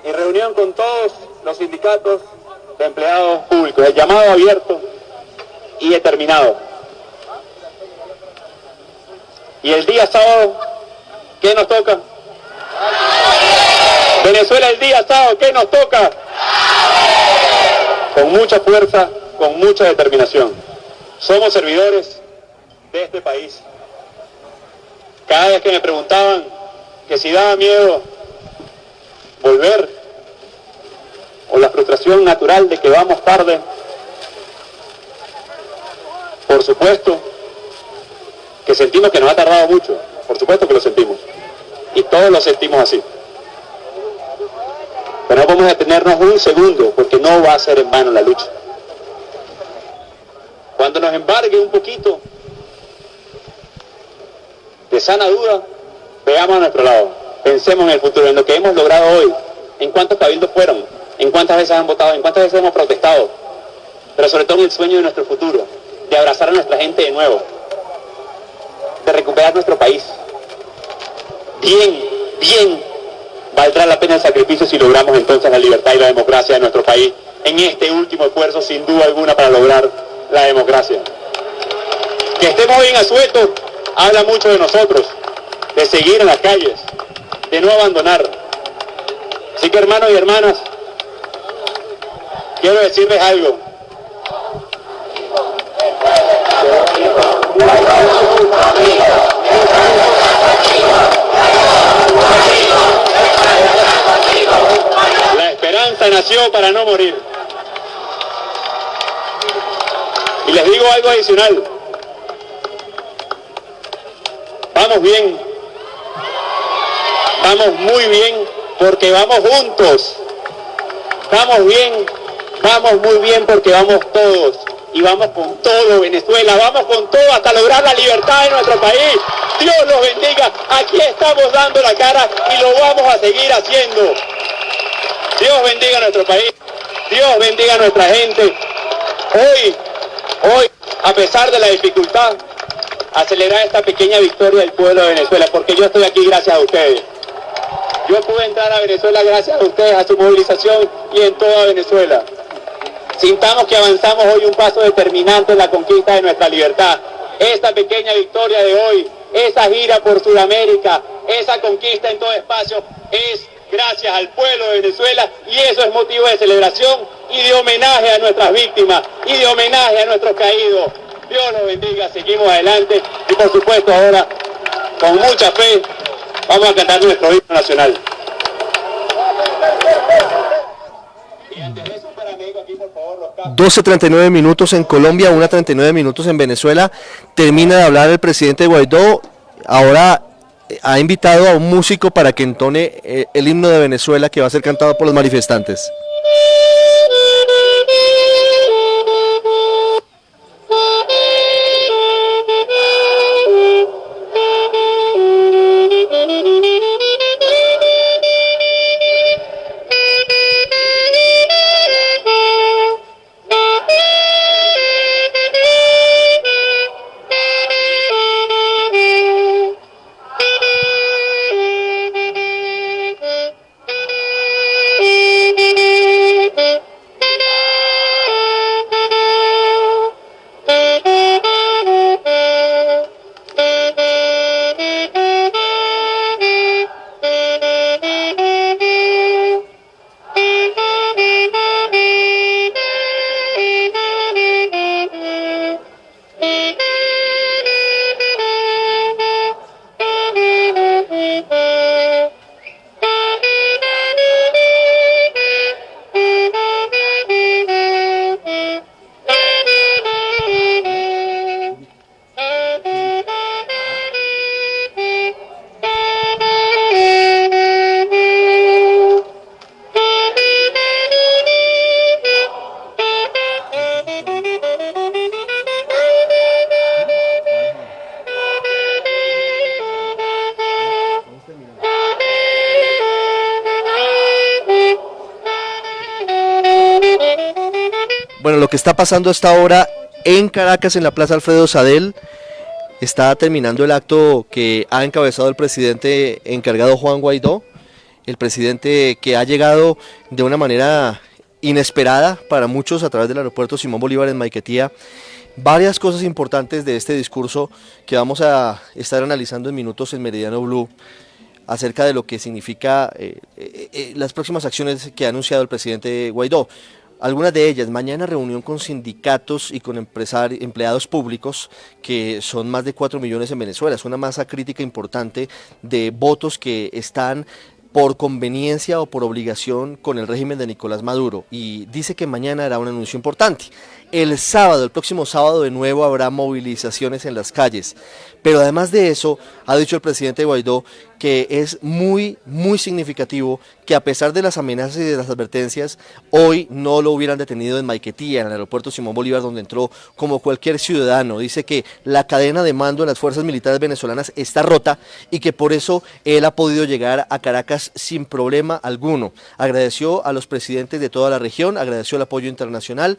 y reunión con todos los sindicatos de empleados públicos, el llamado abierto y determinado. Y el día sábado, ¿qué nos toca? Venezuela, el día sábado, ¿qué nos toca? Con mucha fuerza, con mucha determinación. Somos servidores de este país. Cada vez que me preguntaban que si daba miedo volver, o la frustración natural de que vamos tarde, por supuesto que sentimos que nos ha tardado mucho, por supuesto que lo sentimos, y todos lo sentimos así. Pero no vamos a detenernos un segundo, porque no va a ser en vano la lucha. Cuando nos embargue un poquito de sana duda, veamos a nuestro lado, pensemos en el futuro, en lo que hemos logrado hoy, en cuántos cabildos fueron, en cuántas veces han votado, en cuántas veces hemos protestado, pero sobre todo en el sueño de nuestro futuro, de abrazar a nuestra gente de nuevo, de recuperar nuestro país. Bien valdrá la pena el sacrificio si logramos entonces la libertad y la democracia de nuestro país en este último esfuerzo, sin duda alguna, para lograr la democracia. Que estemos bien asueltos habla mucho de nosotros, de seguir en las calles, de no abandonar. Así que, hermanos y hermanas, quiero decirles algo. La esperanza nació para no morir. Y les digo algo adicional. Vamos bien, vamos muy bien, porque vamos juntos. Vamos bien, vamos muy bien, porque vamos todos. Y vamos con todo, Venezuela, vamos con todo hasta lograr la libertad de nuestro país. Dios los bendiga, aquí estamos dando la cara y lo vamos a seguir haciendo. Dios bendiga a nuestro país, Dios bendiga a nuestra gente. Hoy, a pesar de la dificultad, acelerar esta pequeña victoria del pueblo de Venezuela, porque yo estoy aquí gracias a ustedes. Yo pude entrar a Venezuela gracias a ustedes, a su movilización y en toda Venezuela. Sintamos que avanzamos hoy un paso determinante en la conquista de nuestra libertad. Esta pequeña victoria de hoy, esa gira por Sudamérica, esa conquista en todo espacio, es gracias al pueblo de Venezuela, y eso es motivo de celebración y de homenaje a nuestras víctimas y de homenaje a nuestros caídos. Dios los bendiga, seguimos adelante y por supuesto ahora, con mucha fe, vamos a cantar nuestro himno nacional.
12:39 minutos en Colombia, 1:39 minutos en Venezuela. Termina de hablar el presidente Guaidó. Ahora ha invitado a un músico para que entone el himno de Venezuela, que va a ser cantado por los manifestantes. Bueno, lo que está pasando hasta ahora en Caracas, en la Plaza Alfredo Sadel, está terminando el acto que ha encabezado el presidente encargado Juan Guaidó, el presidente que ha llegado de una manera inesperada para muchos a través del aeropuerto Simón Bolívar en Maiquetía. Varias cosas importantes de este discurso que vamos a estar analizando en minutos en Meridiano Blue acerca de lo que significa las próximas acciones que ha anunciado el presidente Guaidó. Algunas de ellas, mañana reunión con sindicatos y con empleados públicos, que son más de 4 millones en Venezuela. Es una masa crítica importante de votos que están por conveniencia o por obligación con el régimen de Nicolás Maduro, y dice que mañana hará un anuncio importante. El próximo sábado de nuevo habrá movilizaciones en las calles, pero además de eso ha dicho el presidente Guaidó que es muy significativo que a pesar de las amenazas y de las advertencias, hoy no lo hubieran detenido en Maiquetía, en el aeropuerto Simón Bolívar, donde entró como cualquier ciudadano. Dice que la cadena de mando en las fuerzas militares venezolanas está rota y que por eso él ha podido llegar a Caracas sin problema alguno. Agradeció a los presidentes de toda la región, agradeció el apoyo internacional.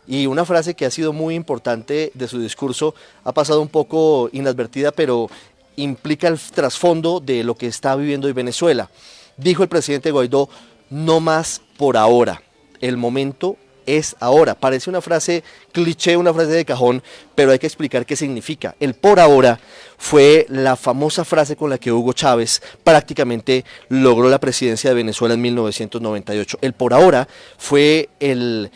Y una frase que ha sido muy importante de su discurso, ha pasado un poco inadvertida, pero implica el trasfondo de lo que está viviendo hoy Venezuela. Dijo el presidente Guaidó, no más por ahora, el momento es ahora. Parece una frase cliché, una frase de cajón, pero hay que explicar qué significa. El por ahora fue la famosa frase con la que Hugo Chávez prácticamente logró la presidencia de Venezuela en 1998. El por ahora fue el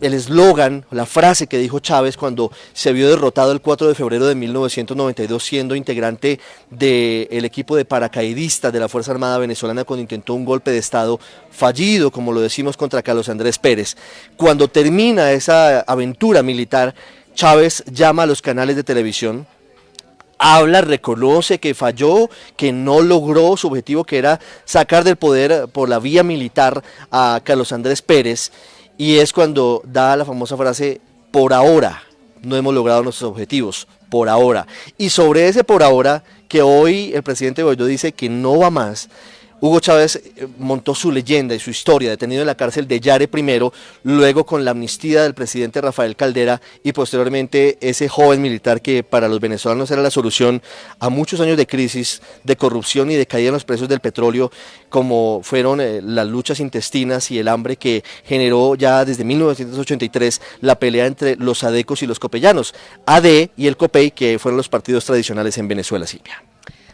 eslogan, la frase que dijo Chávez cuando se vio derrotado el 4 de febrero de 1992 siendo integrante del equipo de paracaidistas de la Fuerza Armada venezolana cuando intentó un golpe de Estado fallido, como lo decimos, contra Carlos Andrés Pérez. Cuando termina esa aventura militar, Chávez llama a los canales de televisión, habla, reconoce que falló, que no logró su objetivo, que era sacar del poder por la vía militar a Carlos Andrés Pérez. Y es cuando da la famosa frase, por ahora no hemos logrado nuestros objetivos, por ahora. Y sobre ese por ahora, que hoy el presidente Guaidó dice que no va más, Hugo Chávez montó su leyenda y su historia, detenido en la cárcel de Yare primero, luego con la amnistía del presidente Rafael Caldera y posteriormente ese joven militar que para los venezolanos era la solución a muchos años de crisis, de corrupción y de caída en los precios del petróleo, como fueron las luchas intestinas y el hambre que generó ya desde 1983 la pelea entre los adecos y los copellanos, AD y el COPEI, que fueron los partidos tradicionales en Venezuela, Silvia.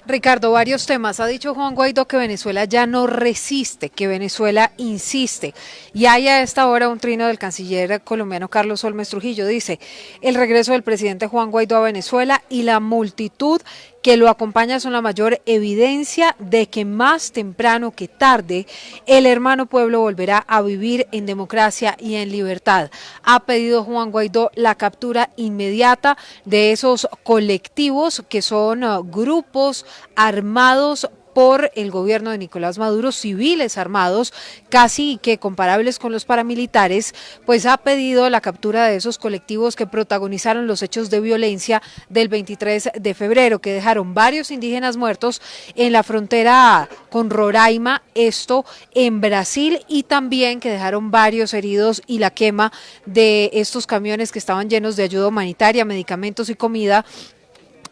Ricardo, varios temas. Ha dicho Juan Guaidó que Venezuela ya no resiste, que Venezuela insiste. Y hay a esta hora un trino del canciller colombiano Carlos Holmes Trujillo. Dice, el regreso del presidente Juan Guaidó a Venezuela y la multitud que lo acompaña son la mayor evidencia de que más temprano que tarde el hermano pueblo volverá a vivir en democracia y en libertad. Ha pedido Juan Guaidó la captura inmediata de esos colectivos que son grupos armados por el gobierno de Nicolás Maduro, civiles armados, casi que comparables con los paramilitares, pues ha pedido la captura de esos colectivos que protagonizaron los hechos de violencia del 23 de febrero, que dejaron varios indígenas muertos en la frontera con Roraima, esto en Brasil, y también que dejaron varios heridos y la quema de estos camiones que estaban llenos de ayuda humanitaria, medicamentos y comida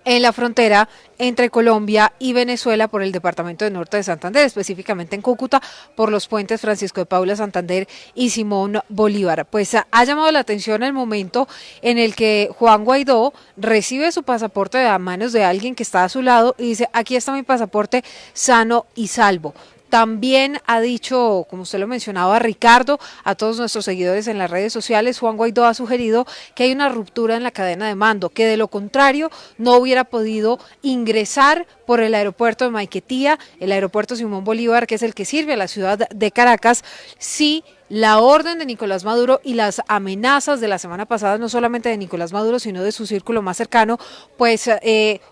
en la frontera entre Colombia y Venezuela por el departamento del norte de Santander, específicamente en Cúcuta, por los puentes Francisco de Paula Santander y Simón Bolívar. Pues ha llamado la atención el momento en el que Juan Guaidó recibe su pasaporte a manos de alguien que está a su lado y dice, aquí está mi pasaporte sano y salvo. También ha dicho, como usted lo mencionaba, Ricardo, a todos nuestros seguidores en las redes sociales, Juan Guaidó ha sugerido que hay una ruptura en la cadena de mando, que de lo contrario no hubiera podido ingresar por el aeropuerto de Maiquetía, el aeropuerto Simón Bolívar, que es el que sirve a la ciudad de Caracas, si la orden de Nicolás Maduro y las amenazas de la semana pasada, no solamente de Nicolás Maduro, sino de su círculo más cercano, pues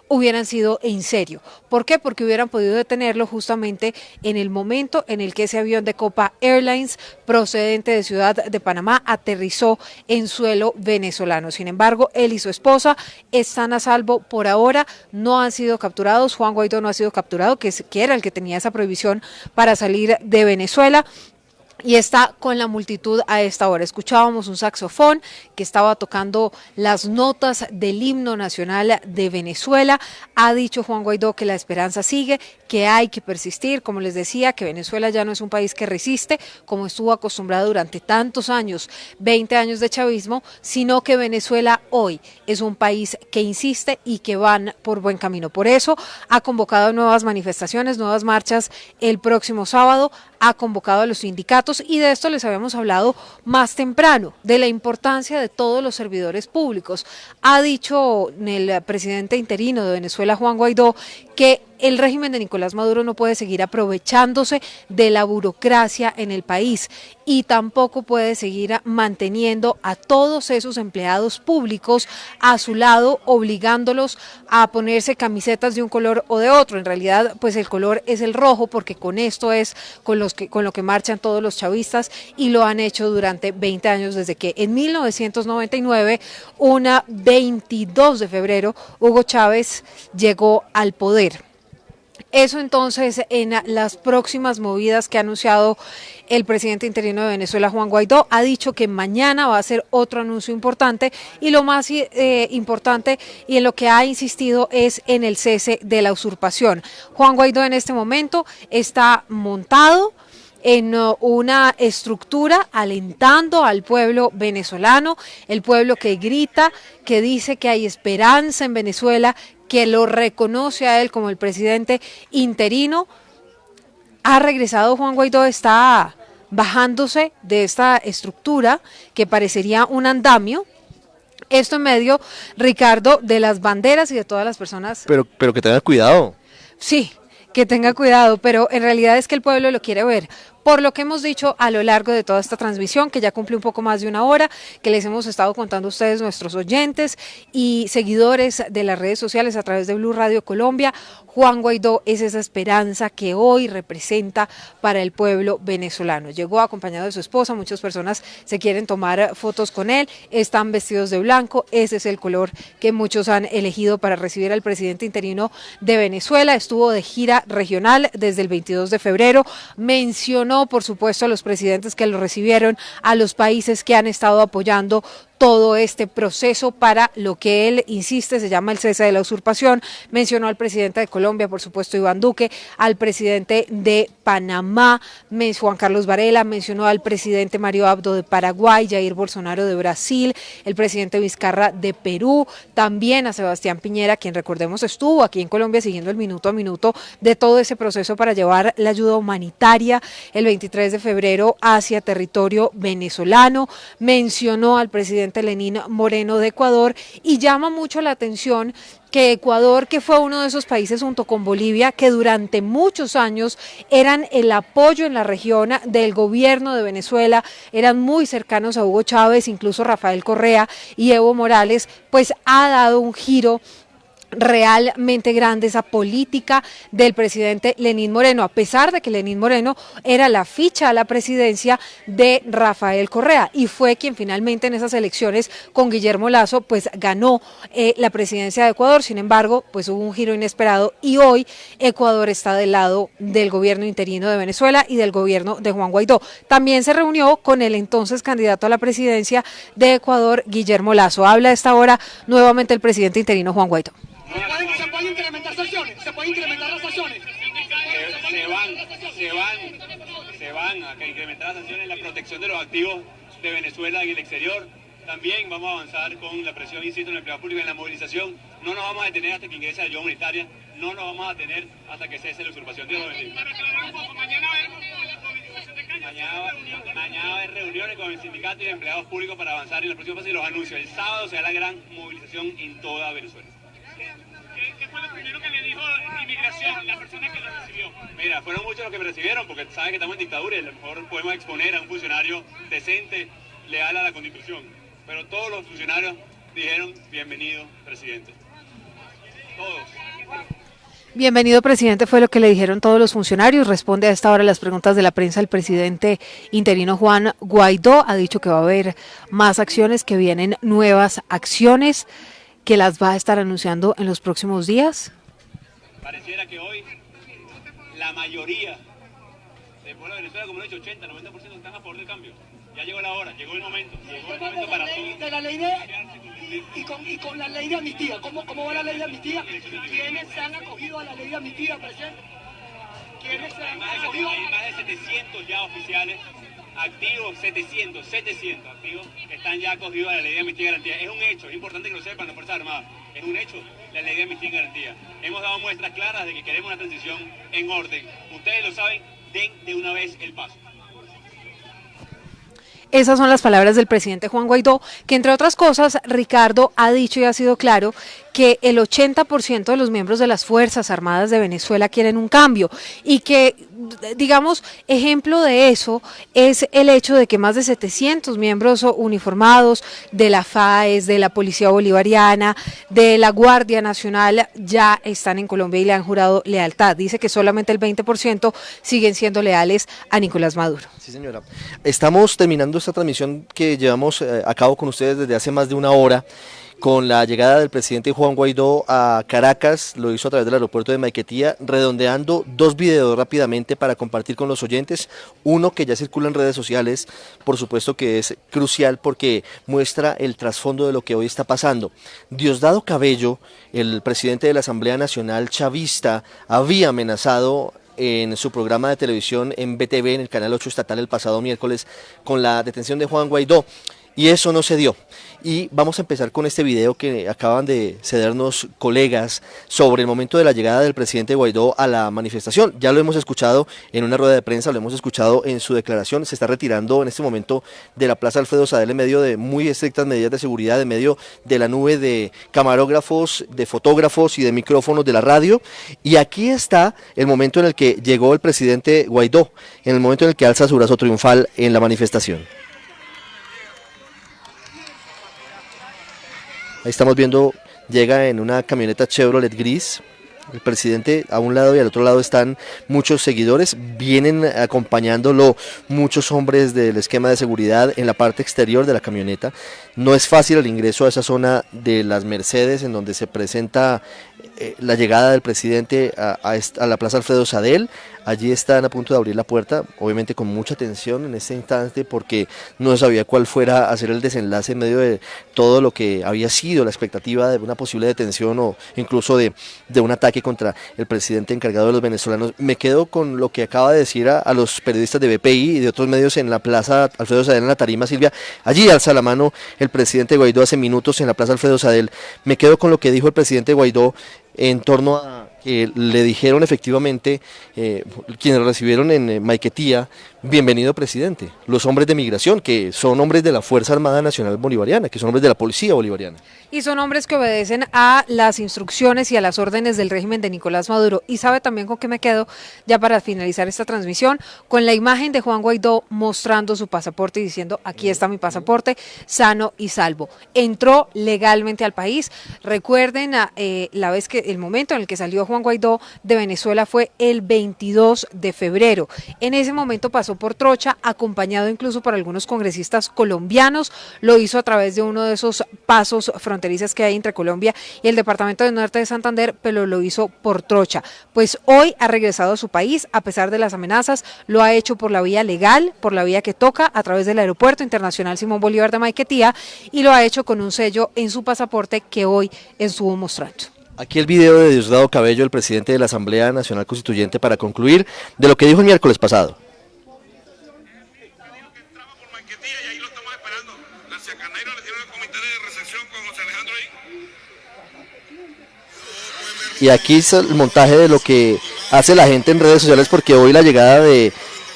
hubieran sido en serio. ¿Por qué? Porque hubieran podido detenerlo justamente en el momento en el que ese avión de Copa Airlines procedente de Ciudad de Panamá aterrizó en suelo venezolano. Sin embargo, él y su esposa están a salvo por ahora, no han sido capturados. Juan Guaidó no ha sido capturado, que era el que tenía esa prohibición para salir de Venezuela. y está con la multitud a esta hora. Escuchábamos un saxofón que estaba tocando las notas del himno nacional de Venezuela. Ha dicho Juan Guaidó que la esperanza sigue, que hay que persistir, como les decía, que Venezuela ya no es un país que resiste, como estuvo acostumbrado durante tantos años, 20 años de chavismo, sino que Venezuela hoy es un país que insiste y que van por buen camino. Por eso ha convocado nuevas manifestaciones, nuevas marchas el próximo sábado, ha convocado a los sindicatos y de esto les habíamos hablado más temprano, de la importancia de todos los servidores públicos. Ha dicho el presidente interino de Venezuela, Juan Guaidó, que el régimen de Nicolás Maduro no puede seguir aprovechándose de la burocracia en el país y tampoco puede seguir manteniendo a todos esos empleados públicos a su lado, obligándolos a ponerse camisetas de un color o de otro. En realidad, pues el color es el rojo, porque con esto es con lo que marchan todos los chavistas y lo han hecho durante 20 años, desde que en 1999, una 22 de febrero, Hugo Chávez llegó al poder. Eso entonces en las próximas movidas que ha anunciado el presidente interino de Venezuela, Juan Guaidó. Ha dicho que mañana va a ser otro anuncio importante y lo más importante y en lo que ha insistido es en el cese de la usurpación. Juan Guaidó en este momento está montado en una estructura alentando al pueblo venezolano, el pueblo que grita, que dice que hay esperanza en Venezuela, que lo reconoce a él como el presidente interino. Ha regresado Juan Guaidó, está bajándose de esta estructura que parecería un andamio. Esto en medio, Ricardo, de las banderas y de todas las personas.
Pero que tenga cuidado.
Sí, que tenga cuidado, pero en realidad es que el pueblo lo quiere ver. Por lo que hemos dicho a lo largo de toda esta transmisión, que ya cumple un poco más de una hora, que les hemos estado contando a ustedes, nuestros oyentes y seguidores de las redes sociales a través de Blue Radio Colombia, Juan Guaidó es esa esperanza que hoy representa para el pueblo venezolano. Llegó acompañado de su esposa, muchas personas se quieren tomar fotos con él, están vestidos de blanco, ese es el color que muchos han elegido para recibir al presidente interino de Venezuela. Estuvo de gira regional desde el 22 de febrero, mencionó por supuesto a los presidentes que lo recibieron, a los países que han estado apoyando todo este proceso para lo que él insiste se llama el cese de la usurpación. Mencionó al presidente de Colombia, por supuesto Iván Duque, al presidente de Panamá, Juan Carlos Varela, mencionó al presidente Mario Abdo de Paraguay, Jair Bolsonaro de Brasil, el presidente Vizcarra de Perú, también a Sebastián Piñera, quien recordemos estuvo aquí en Colombia siguiendo el minuto a minuto de todo ese proceso para llevar la ayuda humanitaria el 23 de febrero hacia territorio venezolano. Mencionó al presidente Lenín Moreno de Ecuador y llama mucho la atención que Ecuador, que fue uno de esos países junto con Bolivia que durante muchos años eran el apoyo en la región del gobierno de Venezuela, eran muy cercanos a Hugo Chávez, incluso Rafael Correa y Evo Morales, pues ha dado un giro realmente grande esa política del presidente Lenín Moreno, a pesar de que Lenín Moreno era la ficha a la presidencia de Rafael Correa y fue quien finalmente en esas elecciones con Guillermo Lasso pues ganó la presidencia de Ecuador. Sin embargo, pues hubo un giro inesperado y hoy Ecuador está del lado del gobierno interino de Venezuela y del gobierno de Juan Guaidó. También se reunió con el entonces candidato a la presidencia de Ecuador, Guillermo Lasso. Habla a esta hora nuevamente el presidente interino Juan Guaidó.
Se pueden incrementar sanciones, se pueden incrementar las sanciones.
Se van a incrementar las sanciones en la protección de los activos de Venezuela en el exterior. También vamos a avanzar con la presión, insisto, en el empleo público, en la movilización. No nos vamos a detener hasta que ingrese la ayuda humanitaria, no nos vamos a detener hasta que cese la usurpación de los beneficios. Mañana va a haber reuniones con el sindicato y empleados públicos para avanzar en la próxima fase y los anuncios. El sábado será la gran movilización en toda Venezuela.
¿Qué fue lo primero que le dijo inmigración, la persona que lo recibió?
Mira, fueron muchos los que me recibieron porque saben que estamos en dictadura y a lo mejor podemos exponer a un funcionario decente, leal a la Constitución. Pero todos los funcionarios dijeron, bienvenido, presidente. Todos.
Bienvenido, presidente, fue lo que le dijeron todos los funcionarios. Responde a esta hora las preguntas de la prensa el presidente interino Juan Guaidó. Ha dicho que va a haber más acciones, que vienen nuevas acciones, que las va a estar anunciando en los próximos días.
Pareciera que hoy la mayoría pueblo de Venezuela, como lo he dicho, 80, 90% están a favor del cambio. Ya llegó la hora, llegó el momento para todos.
De la ley y con la ley de amnistía, ¿cómo va la ley de amnistía? ¿Quiénes se han acogido a la ley de amnistía, presidente? ¿Quiénes se han acogido?
Hay más de 700 ya oficiales activos, 700 activos que están ya acogidos a la ley de amnistía y garantía. Es un hecho, es importante que lo sepan las Fuerzas Armadas, es un hecho la ley de amnistía y garantía. Hemos dado muestras claras de que queremos una transición en orden. Ustedes lo saben, den de una vez el paso.
Esas son las palabras del presidente Juan Guaidó, que entre otras cosas, Ricardo ha dicho y ha sido claro que el 80% de los miembros de las Fuerzas Armadas de Venezuela quieren un cambio y que, digamos, ejemplo de eso es el hecho de que más de 700 miembros uniformados de la FAES, de la Policía Bolivariana, de la Guardia Nacional ya están en Colombia y le han jurado lealtad. Dice que solamente el 20% siguen siendo leales a Nicolás Maduro.
Sí, señora. Estamos terminando esta transmisión que llevamos a cabo con ustedes desde hace más de una hora. Con la llegada del presidente Juan Guaidó a Caracas, lo hizo a través del aeropuerto de Maiquetía, redondeando dos videos rápidamente para compartir con los oyentes. Uno que ya circula en redes sociales, por supuesto que es crucial porque muestra el trasfondo de lo que hoy está pasando. Diosdado Cabello, el presidente de la Asamblea Nacional Chavista, había amenazado en su programa de televisión en BTV, en el canal 8 estatal, el pasado miércoles, con la detención de Juan Guaidó. Y eso no se dio. Y vamos a empezar con este video que acaban de cedernos colegas sobre el momento de la llegada del presidente Guaidó a la manifestación. Ya lo hemos escuchado en una rueda de prensa, lo hemos escuchado en su declaración. Se está retirando en este momento de la Plaza Alfredo Sadel en medio de muy estrictas medidas de seguridad, en medio de la nube de camarógrafos, de fotógrafos y de micrófonos de la radio. Y aquí está el momento en el que llegó el presidente Guaidó, en el momento en el que alza su brazo triunfal en la manifestación. Ahí estamos viendo, llega en una camioneta Chevrolet gris. El presidente a un lado y al otro lado están muchos seguidores, vienen acompañándolo muchos hombres del esquema de seguridad en la parte exterior de la camioneta. No es fácil el ingreso a esa zona de las Mercedes en donde se presenta la llegada del presidente a la Plaza Alfredo Sadel. Allí están a punto de abrir la puerta, obviamente con mucha tensión en este instante porque no se sabía cuál fuera a ser el desenlace en medio de todo lo que había sido la expectativa de una posible detención o incluso de un ataque contra el presidente encargado de los venezolanos. Me quedo con lo que acaba de decir a los periodistas de BPI y de otros medios en la Plaza Alfredo Sadel en la tarima, Silvia. Allí alza la mano el presidente Guaidó hace minutos en la Plaza Alfredo Sadel. Me quedo con lo que dijo el presidente Guaidó en torno a que le dijeron efectivamente quienes lo recibieron en Maiquetía, bienvenido presidente, los hombres de migración, que son hombres de la Fuerza Armada Nacional Bolivariana, que son hombres de la Policía Bolivariana.
Y son hombres que obedecen a las instrucciones y a las órdenes del régimen de Nicolás Maduro. Y sabe también con qué me quedo, ya para finalizar esta transmisión, con la imagen de Juan Guaidó mostrando su pasaporte y diciendo, aquí está mi pasaporte, sano y salvo. Entró legalmente al país. Recuerden, el momento en el que salió Juan Guaidó de Venezuela fue el 22 de febrero. En ese momento pasó por Trocha, acompañado incluso por algunos congresistas colombianos. Lo hizo a través de uno de esos pasos fronterizos que hay entre Colombia y el departamento del norte de Santander, pero lo hizo por Trocha. Pues hoy ha regresado a su país, a pesar de las amenazas, lo ha hecho por la vía legal, por la vía que toca, a través del Aeropuerto Internacional Simón Bolívar de Maiquetía, y lo ha hecho con un sello en su pasaporte que hoy estuvo mostrando.
Aquí el video de Diosdado Cabello, el presidente de la Asamblea Nacional Constituyente, para concluir de lo que dijo el miércoles pasado. Y aquí es el montaje de lo que hace la gente en redes sociales, porque hoy la llegada de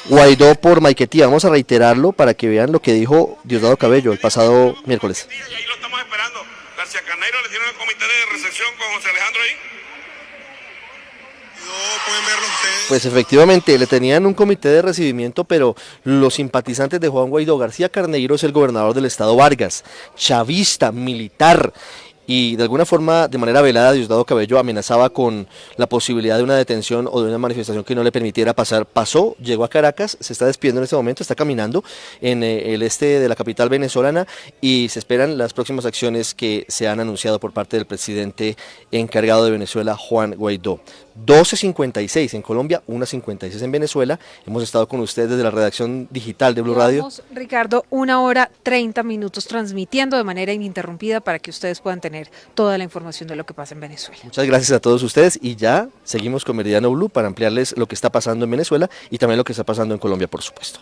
Guaidó por Maiquetía, vamos a reiterarlo para que vean lo que dijo Diosdado Cabello el pasado miércoles.
Y ahí lo estamos esperando. García Carneiro le dieron el comité de recepción con José Alejandro ahí. No pueden verlo ustedes.
Pues efectivamente, le tenían un comité de recibimiento, pero los simpatizantes de Juan Guaidó, García Carneiro es el gobernador del estado Vargas, chavista, militar, y de alguna forma, de manera velada, Diosdado Cabello amenazaba con la posibilidad de una detención o de una manifestación que no le permitiera pasar. Pasó, llegó a Caracas, se está despidiendo en este momento, está caminando en el este de la capital venezolana y se esperan las próximas acciones que se han anunciado por parte del presidente encargado de Venezuela, Juan Guaidó. 12:56 en Colombia, 1:56 en Venezuela. Hemos estado con ustedes desde la redacción digital de Blue Radio.
Llevamos, Ricardo, 1 hora 30 minutos transmitiendo de manera ininterrumpida para que ustedes puedan tener toda la información de lo que pasa en Venezuela.
Muchas gracias a todos ustedes y ya seguimos con Meridiano Blue para ampliarles lo que está pasando en Venezuela y también lo que está pasando en Colombia, por supuesto.